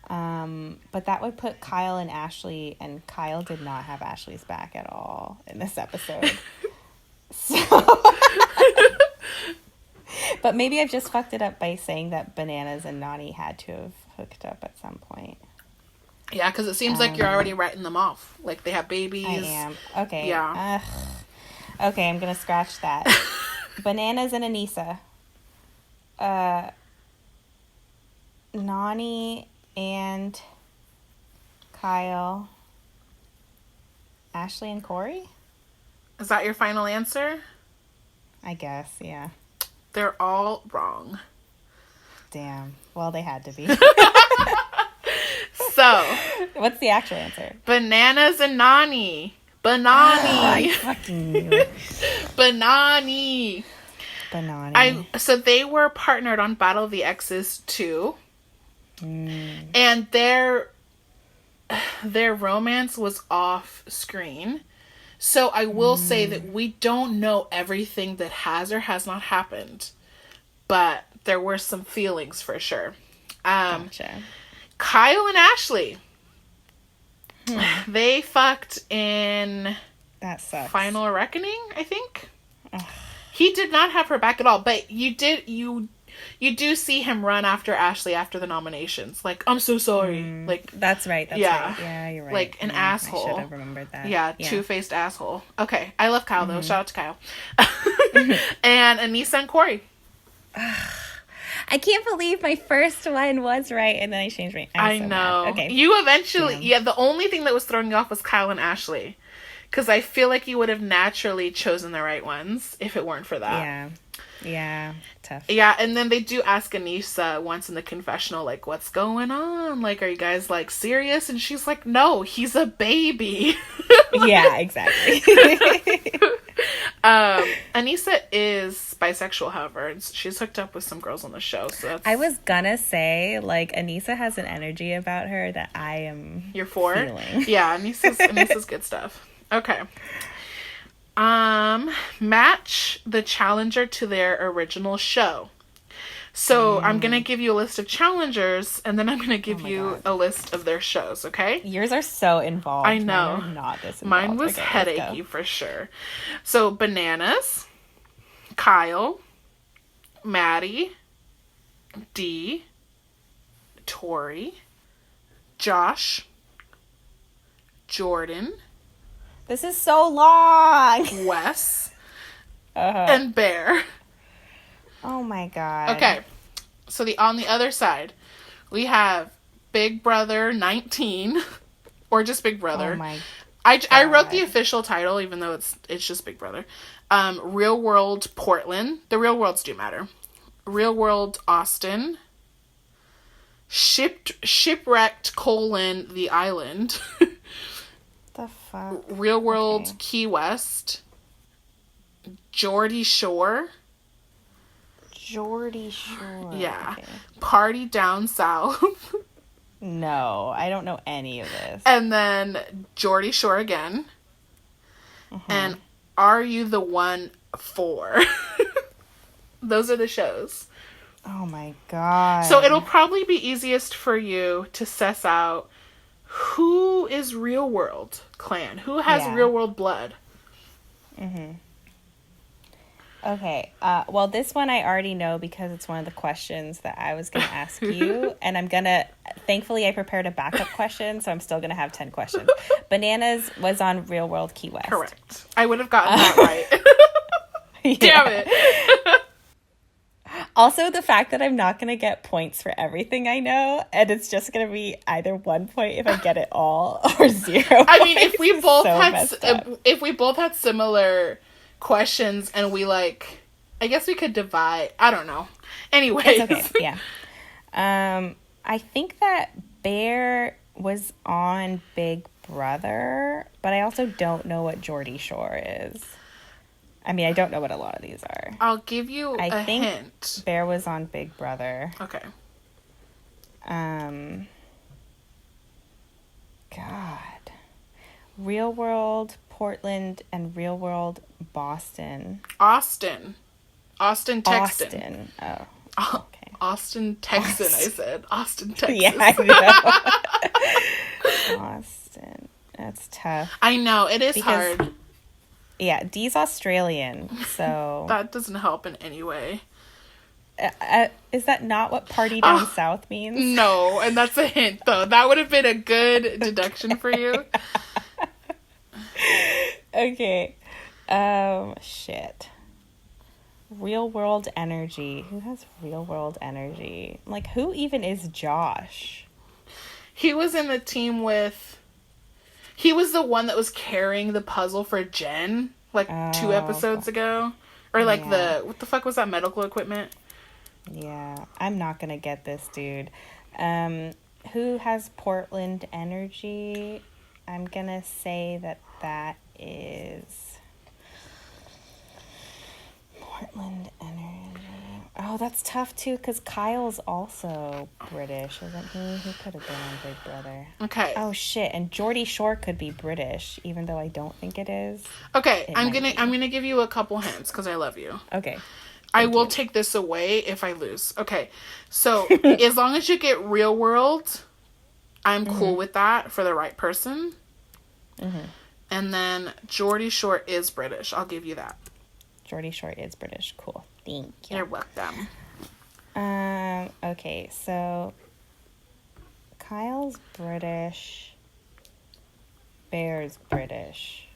But that would put Kyle and Ashley, and Kyle did not have Ashley's back at all in this episode. So, but maybe I've just fucked it up by saying that Bananas and Nany had to have hooked up at some point. Yeah, because it seems like you're already writing them off. Like they have babies. I am. Okay. Yeah. Okay, I'm going to scratch that. Bananas and Anissa. Nany and Kyle. Ashley and Corey? Is that your final answer? I guess, yeah. They're all wrong. Damn. Well, they had to be. So. What's the actual answer? Bananas and Nani. Banany. I fucking knew it. Banany. Banany. So they were partnered on Battle of the Exes 2. And their romance was off screen. So I will say that we don't know everything that has or has not happened. But there were some feelings for sure. Gotcha. Kyle and Ashley. They fucked in that sucks. Final Reckoning, I think. Ugh. He did not have her back at all, but you do see him run after Ashley after the nominations. Like, I'm so sorry. Like, that's right. Right. Yeah, you're right. Like an asshole. I should have remembered that. Yeah, two-faced asshole. Okay, I love Kyle though. Shout out to Kyle. And Anissa and Corey. I can't believe my first one was right, and then I changed my. I know. Mad. Okay. You eventually, the only thing that was throwing you off was Kyle and Ashley, because I feel like you would have naturally chosen the right ones if it weren't for that. Yeah, tough. Yeah, and then they do ask Anissa once in the confessional, like, what's going on? Like, are you guys, like, serious? And she's like, no, he's a baby. Yeah, exactly. Anissa is bisexual, however, and she's hooked up with some girls on the show, so that's... I was gonna say, like, Anissa has an energy about her that I am You're for? Feeling. Yeah, Anissa's good stuff. Okay. Match the challenger to their original show. So I'm going to give you a list of challengers, and then I'm going to give you a list of their shows, okay? Yours are so involved. I know. Mine are not this involved. Mine was headachy for sure. So Bananas, Kyle, Maddie, Dee, Tori, Josh, Jordan. This is so long. Wes, and Bear. Oh my god. Okay, so on the other side, we have Big Brother 19, or just Big Brother. Oh my I wrote the official title, even though it's just Big Brother. Real World Portland. The Real Worlds do matter. Real World Austin. Shipwrecked : the Island. The fuck? Real World Key West. Geordie Shore. Yeah. Okay. Party Down South. No, I don't know any of this. And then Geordie Shore again. And Are You the One for? Those are the shows. Oh my god. So it'll probably be easiest for you to suss out who is Real World clan. Who has Real World blood? Okay. Well, this one I already know because it's one of the questions that I was going to ask you. And I'm going to... Thankfully, I prepared a backup question, so I'm still going to have 10 questions. Bananas was on Real World Key West. Correct. I would have gotten that right. Damn it. Also, the fact that I'm not going to get points for everything I know, and it's just going to be either 1 point if I get it all, or 0 I mean, if we both so we both had similar questions and we I guess we could divide. I don't know. Anyways. It's okay. Yeah. I think that Bear was on Big Brother, but I also don't know what Geordie Shore is. I mean, I don't know what a lot of these are. I'll give you a hint. Bear was on Big Brother. Okay. God. Real World Portland and Real World Boston. Texan. Austin. Oh. Okay. Austin, Texan, I said. Austin, Texas. Yeah, I know. Austin. That's tough. I know. It is hard. Yeah, Dee's Australian, so... That doesn't help in any way. Is that not what Party Down South means? No, and that's a hint, though. That would have been a good deduction for you. Okay. Shit. Real World Energy. Who has Real World Energy? Like, who even is Josh? He was in the team with... He was the one that was carrying the puzzle for Jen, 2 episodes ago. Or, what the fuck was that medical equipment? Yeah, I'm not gonna get this, dude. Who has Portland energy? I'm gonna say that is Portland energy. Oh, that's tough too, because Kyle's also British, isn't he? He could have been on Big Brother. Okay. Oh shit, and Geordie Shore could be British, even though I don't think it is. Okay, I'm gonna give you a couple hints because I love you. Okay. I will take this away if I lose. Okay, so as long as you get Real World, I'm cool with that for the right person. And then Geordie Shore is British. I'll give you that. Geordie Shore is British. Cool. Thank you. You're welcome. Okay, so Kyle's British. Bear's British.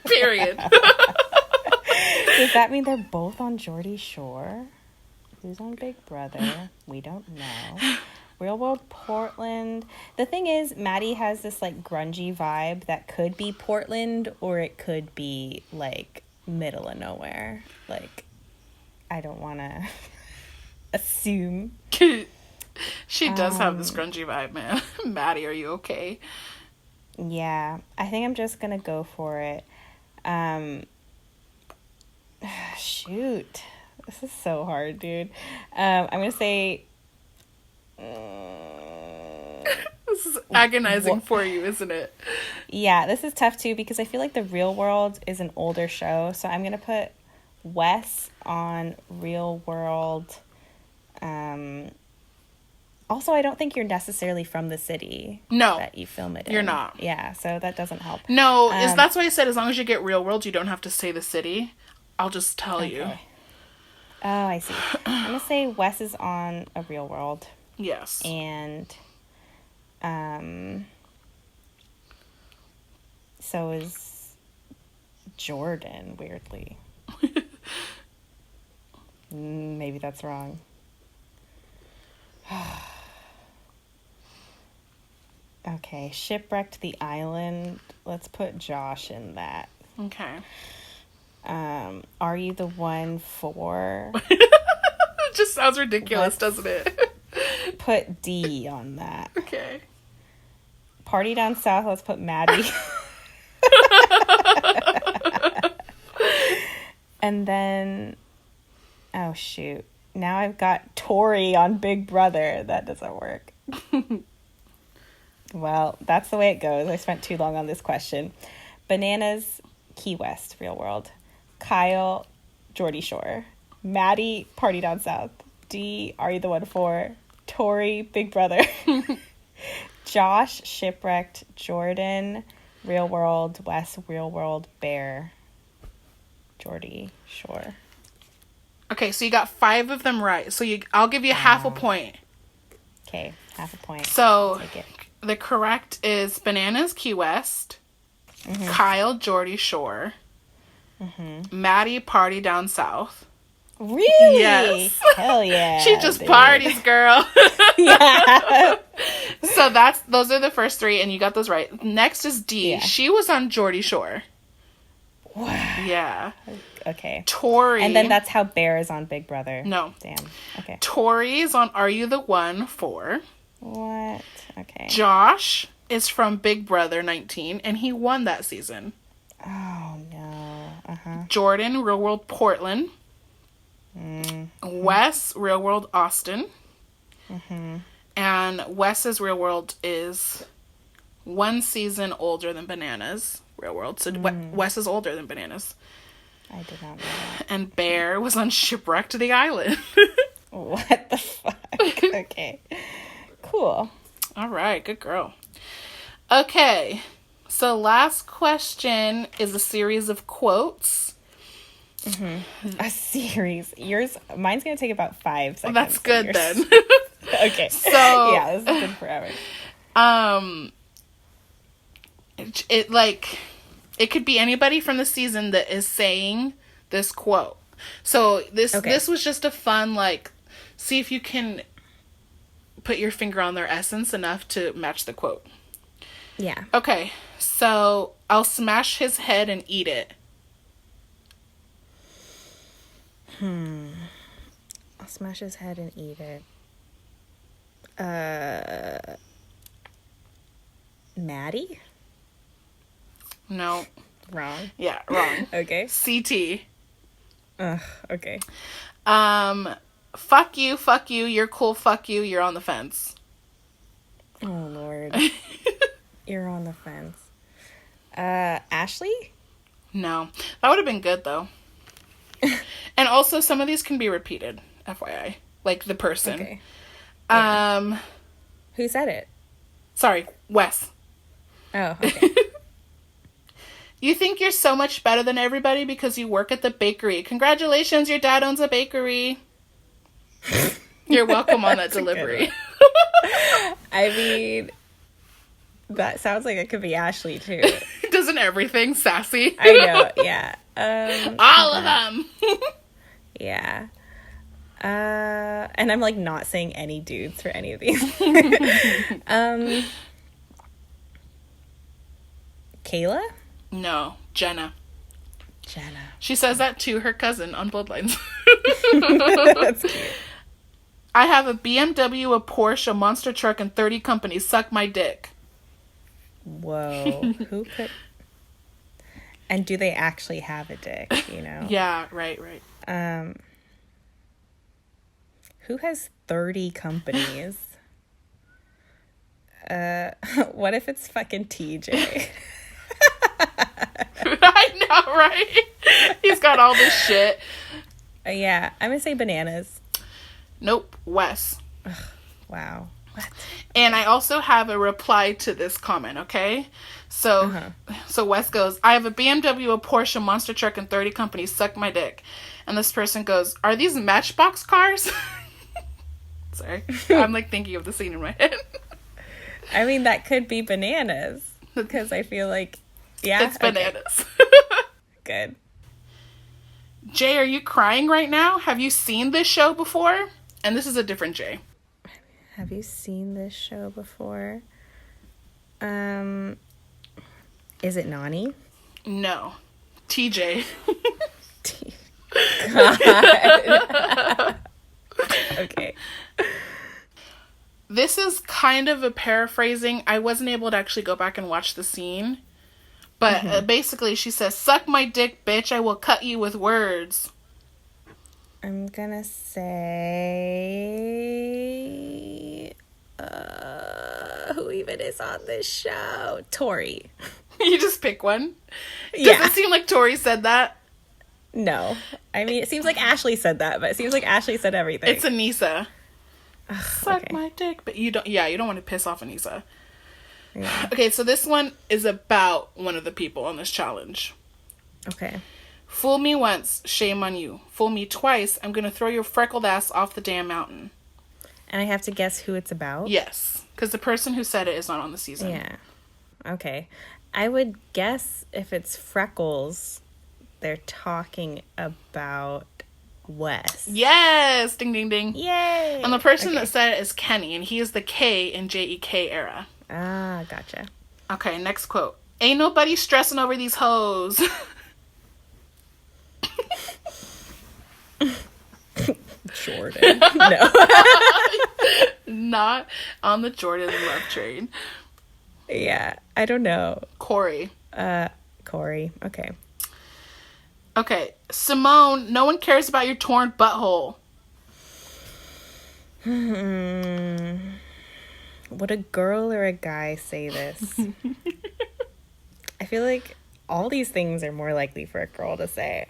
Period. Does that mean they're both on Geordie Shore? Who's on Big Brother? We don't know. Real World Portland. The thing is, Maddie has this like grungy vibe that could be Portland or it could be like middle of nowhere. Like, I don't want to assume. She does have this grungy vibe, man. Maddie, are you okay? Yeah, I think I'm just gonna go for it. Shoot, this is so hard, dude. I'm gonna say. This is agonizing for you, isn't it? Yeah, this is tough too because I feel like The Real World is an older show, so I'm gonna put Wes on Real World. Also, I don't think you're necessarily from the city that you film it in. You're not. Yeah, so that doesn't help. No, that's why I said as long as you get Real World, you don't have to say the city. I'll just tell you. Oh, I see. I'm going to say Wes is on a Real World. Yes. And so is Jordan, weirdly. Maybe that's wrong. Okay, Shipwrecked the Island. Let's put Josh in that. Okay. Are You the One for? It just sounds ridiculous, doesn't it? Put D on that. Okay. Party Down South. Let's put Maddie. And then, oh shoot. Now I've got Tori on Big Brother. That doesn't work. Well, that's the way it goes. I spent too long on this question. Bananas, Key West, Real World. Kyle, Geordie Shore. Maddie, Party Down South. D, Are You the One for? Tori, Big Brother. Josh, Shipwrecked. Jordan, Real World. Wes, Real World. Bear, Geordie Shore. Okay, so you got 5 of them right. So I'll give you half a point. Okay, half a point. So the correct is Bananas, Key West. Kyle, Geordie Shore. Maddie, Party Down South. Really? Yes. Hell yeah. She just parties, girl. Yeah. So those are the first 3, and you got those right. Next is D. Yeah. She was on Geordie Shore. Wow. Yeah. Okay. Tori. And then that's how Bear is on Big Brother. No. Damn. Okay. Tori's on Are You the One for? What? Okay. Josh is from Big Brother 19, and he won that season. Oh, no. Uh-huh. Jordan, Real World Portland. Wes, Real World Austin. And Wes's Real World is 1 season older than Bananas Real World. So Wes is older than Bananas. I did not know that. And Bear was on Shipwrecked the Island. What the fuck? Okay. Cool. All right. Good girl. Okay. So last question is a series of quotes. A series. Mine's going to take about 5 seconds. Well, that's good then. Okay. So. Yeah, this has been forever. It could be anybody from the season that is saying this quote. So this was just a fun, see if you can put your finger on their essence enough to match the quote. Yeah. Okay, so I'll smash his head and eat it. I'll smash his head and eat it. Maddie? No. Wrong. Yeah, wrong. Okay. CT. Okay. Fuck you, you're cool, fuck you, you're on the fence. Oh, Lord. You're on the fence. Ashley? No. That would have been good, though. And also, some of these can be repeated, FYI. Like, the person. Okay. Yeah. Who said it? Sorry, Wes. Oh, okay. You think you're so much better than everybody because you work at the bakery. Congratulations, your dad owns a bakery. You're welcome on that delivery. I mean, that sounds like it could be Ashley, too. Doesn't everything sassy? I know, yeah. All of them. Yeah. And I'm, like, not saying any dudes for any of these. Kayla? No, Jenna. Jenna. She says that to her cousin on Bloodlines. That's cute. I have a BMW, a Porsche, a monster truck, and 30 companies. Suck my dick. Whoa. Who could... And do they actually have a dick, you know? Yeah, right. Who has 30 companies? What if it's fucking TJ? I know, right? He's got all this shit. Yeah, I'm gonna say bananas. Nope, Wes. Ugh, wow. What? And I also have a reply to this comment, okay? So Wes goes, I have a BMW, a Porsche, a monster truck, and 30 companies. Suck my dick. And this person goes, are these Matchbox cars? Sorry. I'm like thinking of the scene in my head. I mean, that could be bananas. Because I feel like, yeah. It's bananas. Okay. Good. Jay, are you crying right now? Have you seen this show before? And this is a different Jay. Have you seen this show before? Is it Nani? No. TJ. God. Okay. This is kind of a paraphrasing. I wasn't able to actually go back and watch the scene. But basically she says, suck my dick, bitch. I will cut you with words. I'm gonna say... who even is on this show? Tori. You just pick one? Yeah. Does it seem like Tori said that? No. I mean, it seems like Ashley said that, but it seems like Ashley said everything. It's Anissa. Suck okay. my dick. But you don't want to piss off Anissa. Yeah. Okay, so this one is about one of the people on this challenge. Okay. Fool me once, shame on you. Fool me twice, I'm gonna throw your freckled ass off the damn mountain. And I have to guess who it's about? Yes, because the person who said it is not on the season. Yeah. Okay. I would guess if it's Freckles, they're talking about Wes. Yes! Ding, ding, ding. Yay! And the person that said it is Kenny, and he is the K in JEK era. Ah, gotcha. Okay, next quote. Ain't nobody stressing over these hoes. Jordan. No. Not on the Jordan love train. Yeah, I don't know. Corey. Corey. Okay. Okay, Simone, no one cares about your torn butthole. Would a girl or a guy say this? I feel like all these things are more likely for a girl to say.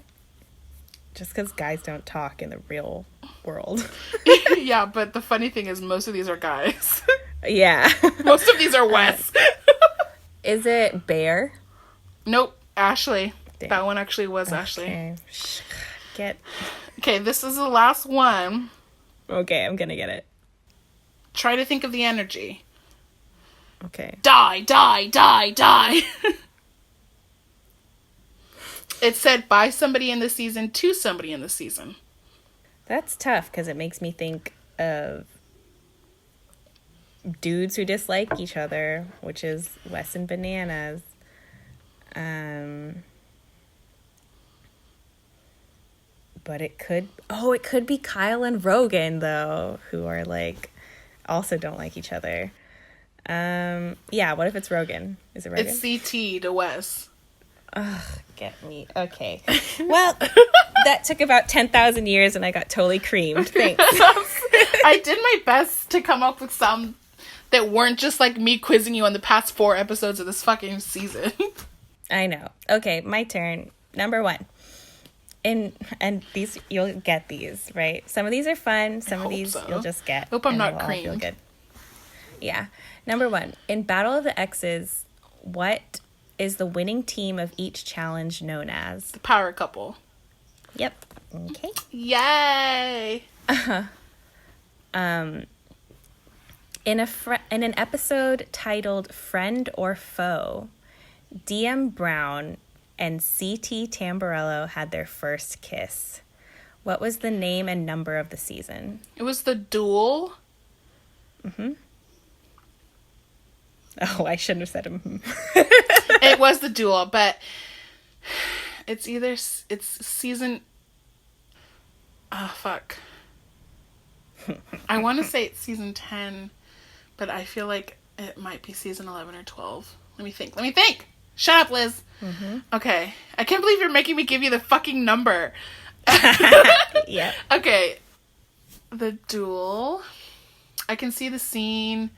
Just because guys don't talk in the real world. Yeah, but the funny thing is most of these are guys. Yeah. Most of these are Wes. Is it Bear? Nope, Ashley. Damn. That one actually was Okay. Ashley. Okay, this is the last one. Okay, I'm gonna get it. Try to think of the energy. Okay. Die, die, die, die. It said by somebody in the season to somebody in the season. That's tough because it makes me think of dudes who dislike each other, which is Wes and Bananas. But it could be Kyle and Rogan, though, who are like, also don't like each other. Yeah, what if it's Rogan? Is it Rogan? It's CT to Wes. Ugh, get me. Okay. Well, that took about 10,000 years and I got totally creamed. Thanks. I did my best to come up with some that weren't just like me quizzing you on the past 4 episodes of this fucking season. I know. Okay, my turn. Number 1. And these, you'll get these, right? Some of these are fun. Some of these you'll just get. Hope I'm not creamed. creamed. Feel good. Yeah. Number 1. In Battle of the Exes, what is the winning team of each challenge known as? The power couple. Yep. Okay. Yay! In an episode titled Friend or Foe, DM Brown and CT Tamburello had their first kiss. What was the name and number of the season? It was the duel. Mm-hmm. Oh, I shouldn't have said mm-hmm. It was the duel, but it's season... Oh, fuck. I want to say it's season 10, but I feel like it might be season 11 or 12. Let me think. Shut up, Liz. Mm-hmm. Okay. I can't believe you're making me give you the fucking number. Yeah. Okay. The duel. I can see the scene.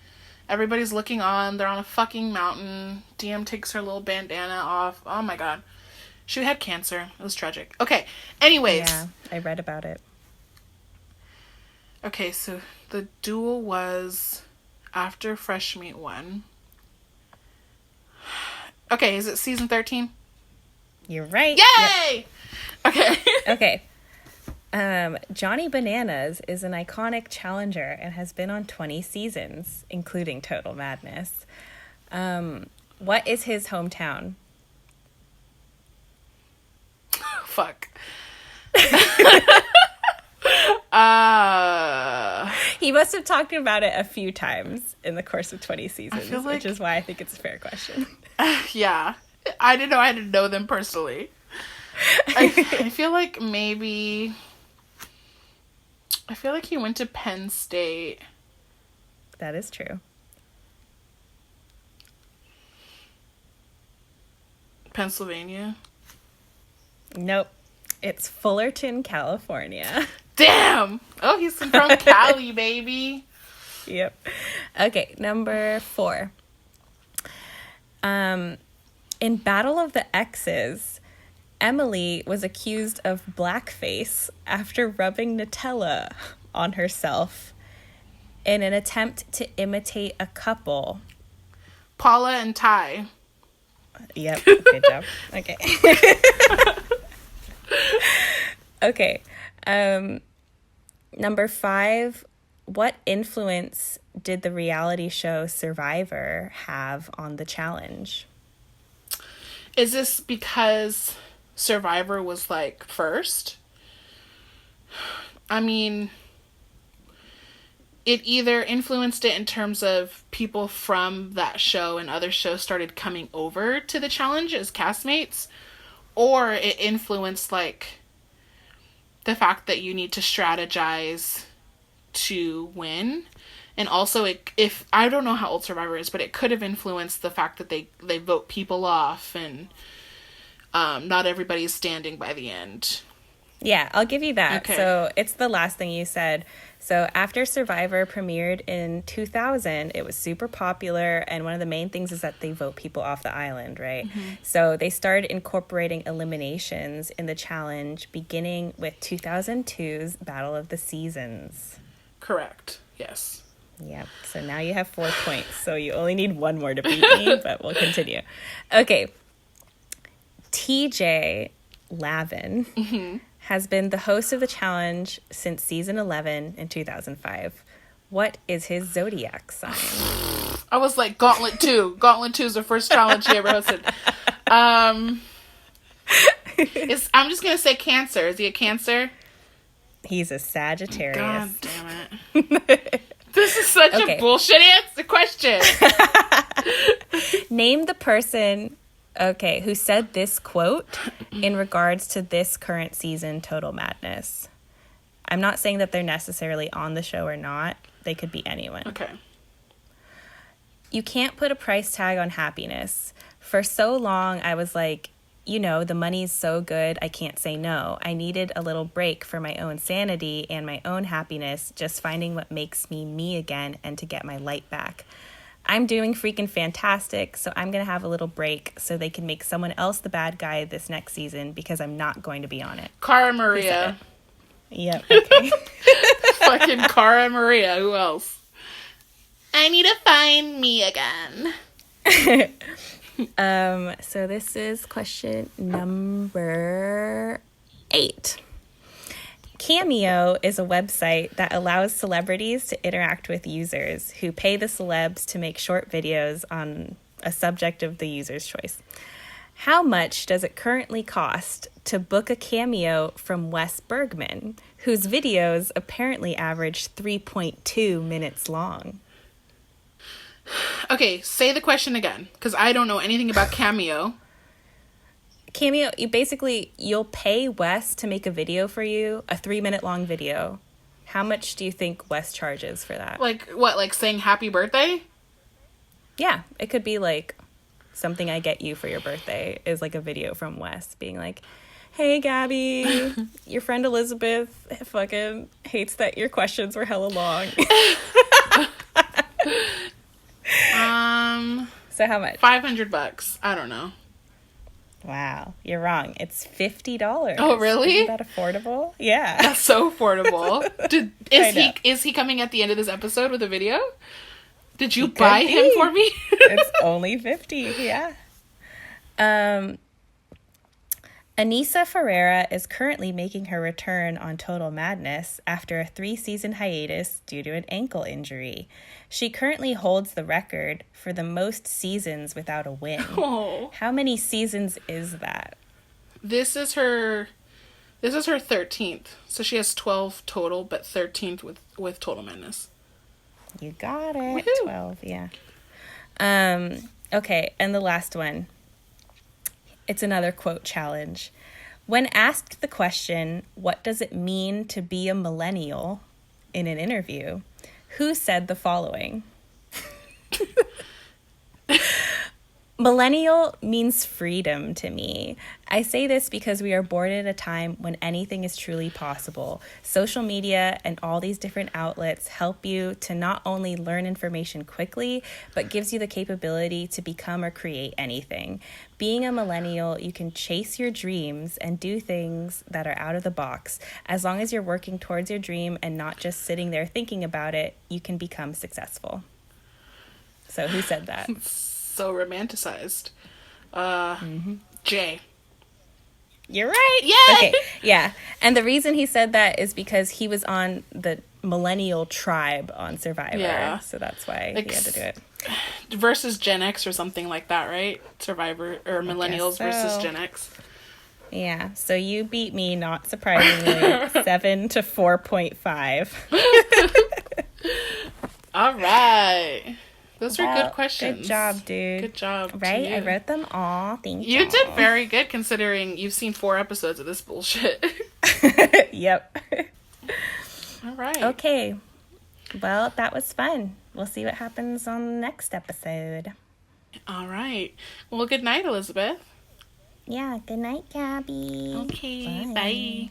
Everybody's looking on. They're on a fucking mountain. DM takes her little bandana off. Oh my god. She had cancer. It was tragic. Okay. Anyways. Yeah, I read about it. Okay, so the duel was after Fresh Meat 1. Okay, is it season 13? You're right. Yay! Yep. Okay. Okay. Johnny Bananas is an iconic challenger and has been on 20 seasons, including Total Madness. What is his hometown? Fuck. He must have talked about it a few times in the course of 20 seasons, which is why I think it's a fair question. Yeah. I didn't know I had to know them personally. I feel like maybe... I feel like he went to Penn State. That is true. Pennsylvania? Nope. It's Fullerton, California. Damn! Oh, he's from Cali, baby. Yep. Okay, number 4. In Battle of the Exes, Emily was accused of blackface after rubbing Nutella on herself in an attempt to imitate a couple. Paula and Ty. Yep, good job. Okay. Okay. Number 5, what influence did the reality show Survivor have on the challenge? Is this because Survivor was like first? I mean, it either influenced it in terms of people from that show and other shows started coming over to the challenge as castmates, or it influenced like the fact that you need to strategize to win. And also, if I don't know how old Survivor is, but it could have influenced the fact that they vote people off and not everybody's standing by the end. Yeah, I'll give you that. Okay. So it's the last thing you said. So after Survivor premiered in 2000, it was super popular. And one of the main things is that they vote people off the island, right? Mm-hmm. So they started incorporating eliminations in the challenge, beginning with 2002's Battle of the Seasons. Correct. Yes. Yep. So now you have 4 points. So you only need 1 more to beat me, but we'll continue. Okay. TJ Lavin has been the host of the challenge since season 11 in 2005. What is his zodiac sign? I was like, Gauntlet 2. Gauntlet 2 is the first challenge he ever hosted. I'm just going to say Cancer. Is he a Cancer? He's a Sagittarius. God damn it. This is such a bullshit question. Name the person Okay, who said this quote in regards to this current season, Total Madness? I'm not saying that they're necessarily on the show or not. They could be anyone. Okay. You can't put a price tag on happiness. For so long, I was like, you know, the money's so good, I can't say no. I needed a little break for my own sanity and my own happiness, just finding what makes me me again and to get my light back. I'm doing freaking fantastic, so I'm going to have a little break so they can make someone else the bad guy this next season because I'm not going to be on it. Cara Maria. Yep, okay. Fucking Cara Maria. Who else? I need to find me again. So this is question number 8. Cameo is a website that allows celebrities to interact with users who pay the celebs to make short videos on a subject of the user's choice. How much does it currently cost to book a cameo from Wes Bergman, whose videos apparently average 3.2 minutes long? Okay, say the question again, because I don't know anything about Cameo. Cameo, you'll pay Wes to make a video for you, a 3-minute long video. How much do you think Wes charges for that? Like, what, like saying happy birthday? Yeah, it could be like something I get you for your birthday is like a video from Wes being like, hey, Gabby, your friend Elizabeth fucking hates that your questions were hella long. So how much? $500. I don't know. Wow, you're wrong. It's $50. Oh, really? Isn't that affordable? Yeah. That's so affordable. Is he coming at the end of this episode with a video? Did you buy him for me? It's only $50, yeah. Anissa Ferreira is currently making her return on Total Madness after a 3-season hiatus due to an ankle injury. She currently holds the record for the most seasons without a win. Oh. How many seasons is that? This is her 13th. So she has 12 total, but 13th with Total Madness. You got it. Woo-hoo. 12, yeah. Okay, and the last one. It's another quote challenge. When asked the question, what does it mean to be a millennial in an interview, who said the following? Millennial means freedom to me. I say this because we are born at a time when anything is truly possible. Social media and all these different outlets help you to not only learn information quickly, but gives you the capability to become or create anything. Being a millennial, you can chase your dreams and do things that are out of the box. As long as you're working towards your dream and not just sitting there thinking about it, you can become successful. So who said that? So romanticized. Jay. You're right. Yay! Okay, yeah. And the reason he said that is because he was on the millennial tribe on Survivor. Yeah. So that's why he had to do it. Versus Gen X or something like that, right? Survivor or millennials versus Gen X. Yeah. So you beat me, not surprisingly, 7 to 4.5. All right. Those were good questions. Good job, dude. Good job. Right? I wrote them all. Thank you. You did very good considering you've seen 4 episodes of this bullshit. Yep. All right. Okay. Well, that was fun. We'll see what happens on the next episode. All right. Well, good night, Elizabeth. Yeah. Good night, Gabby. Okay. Bye.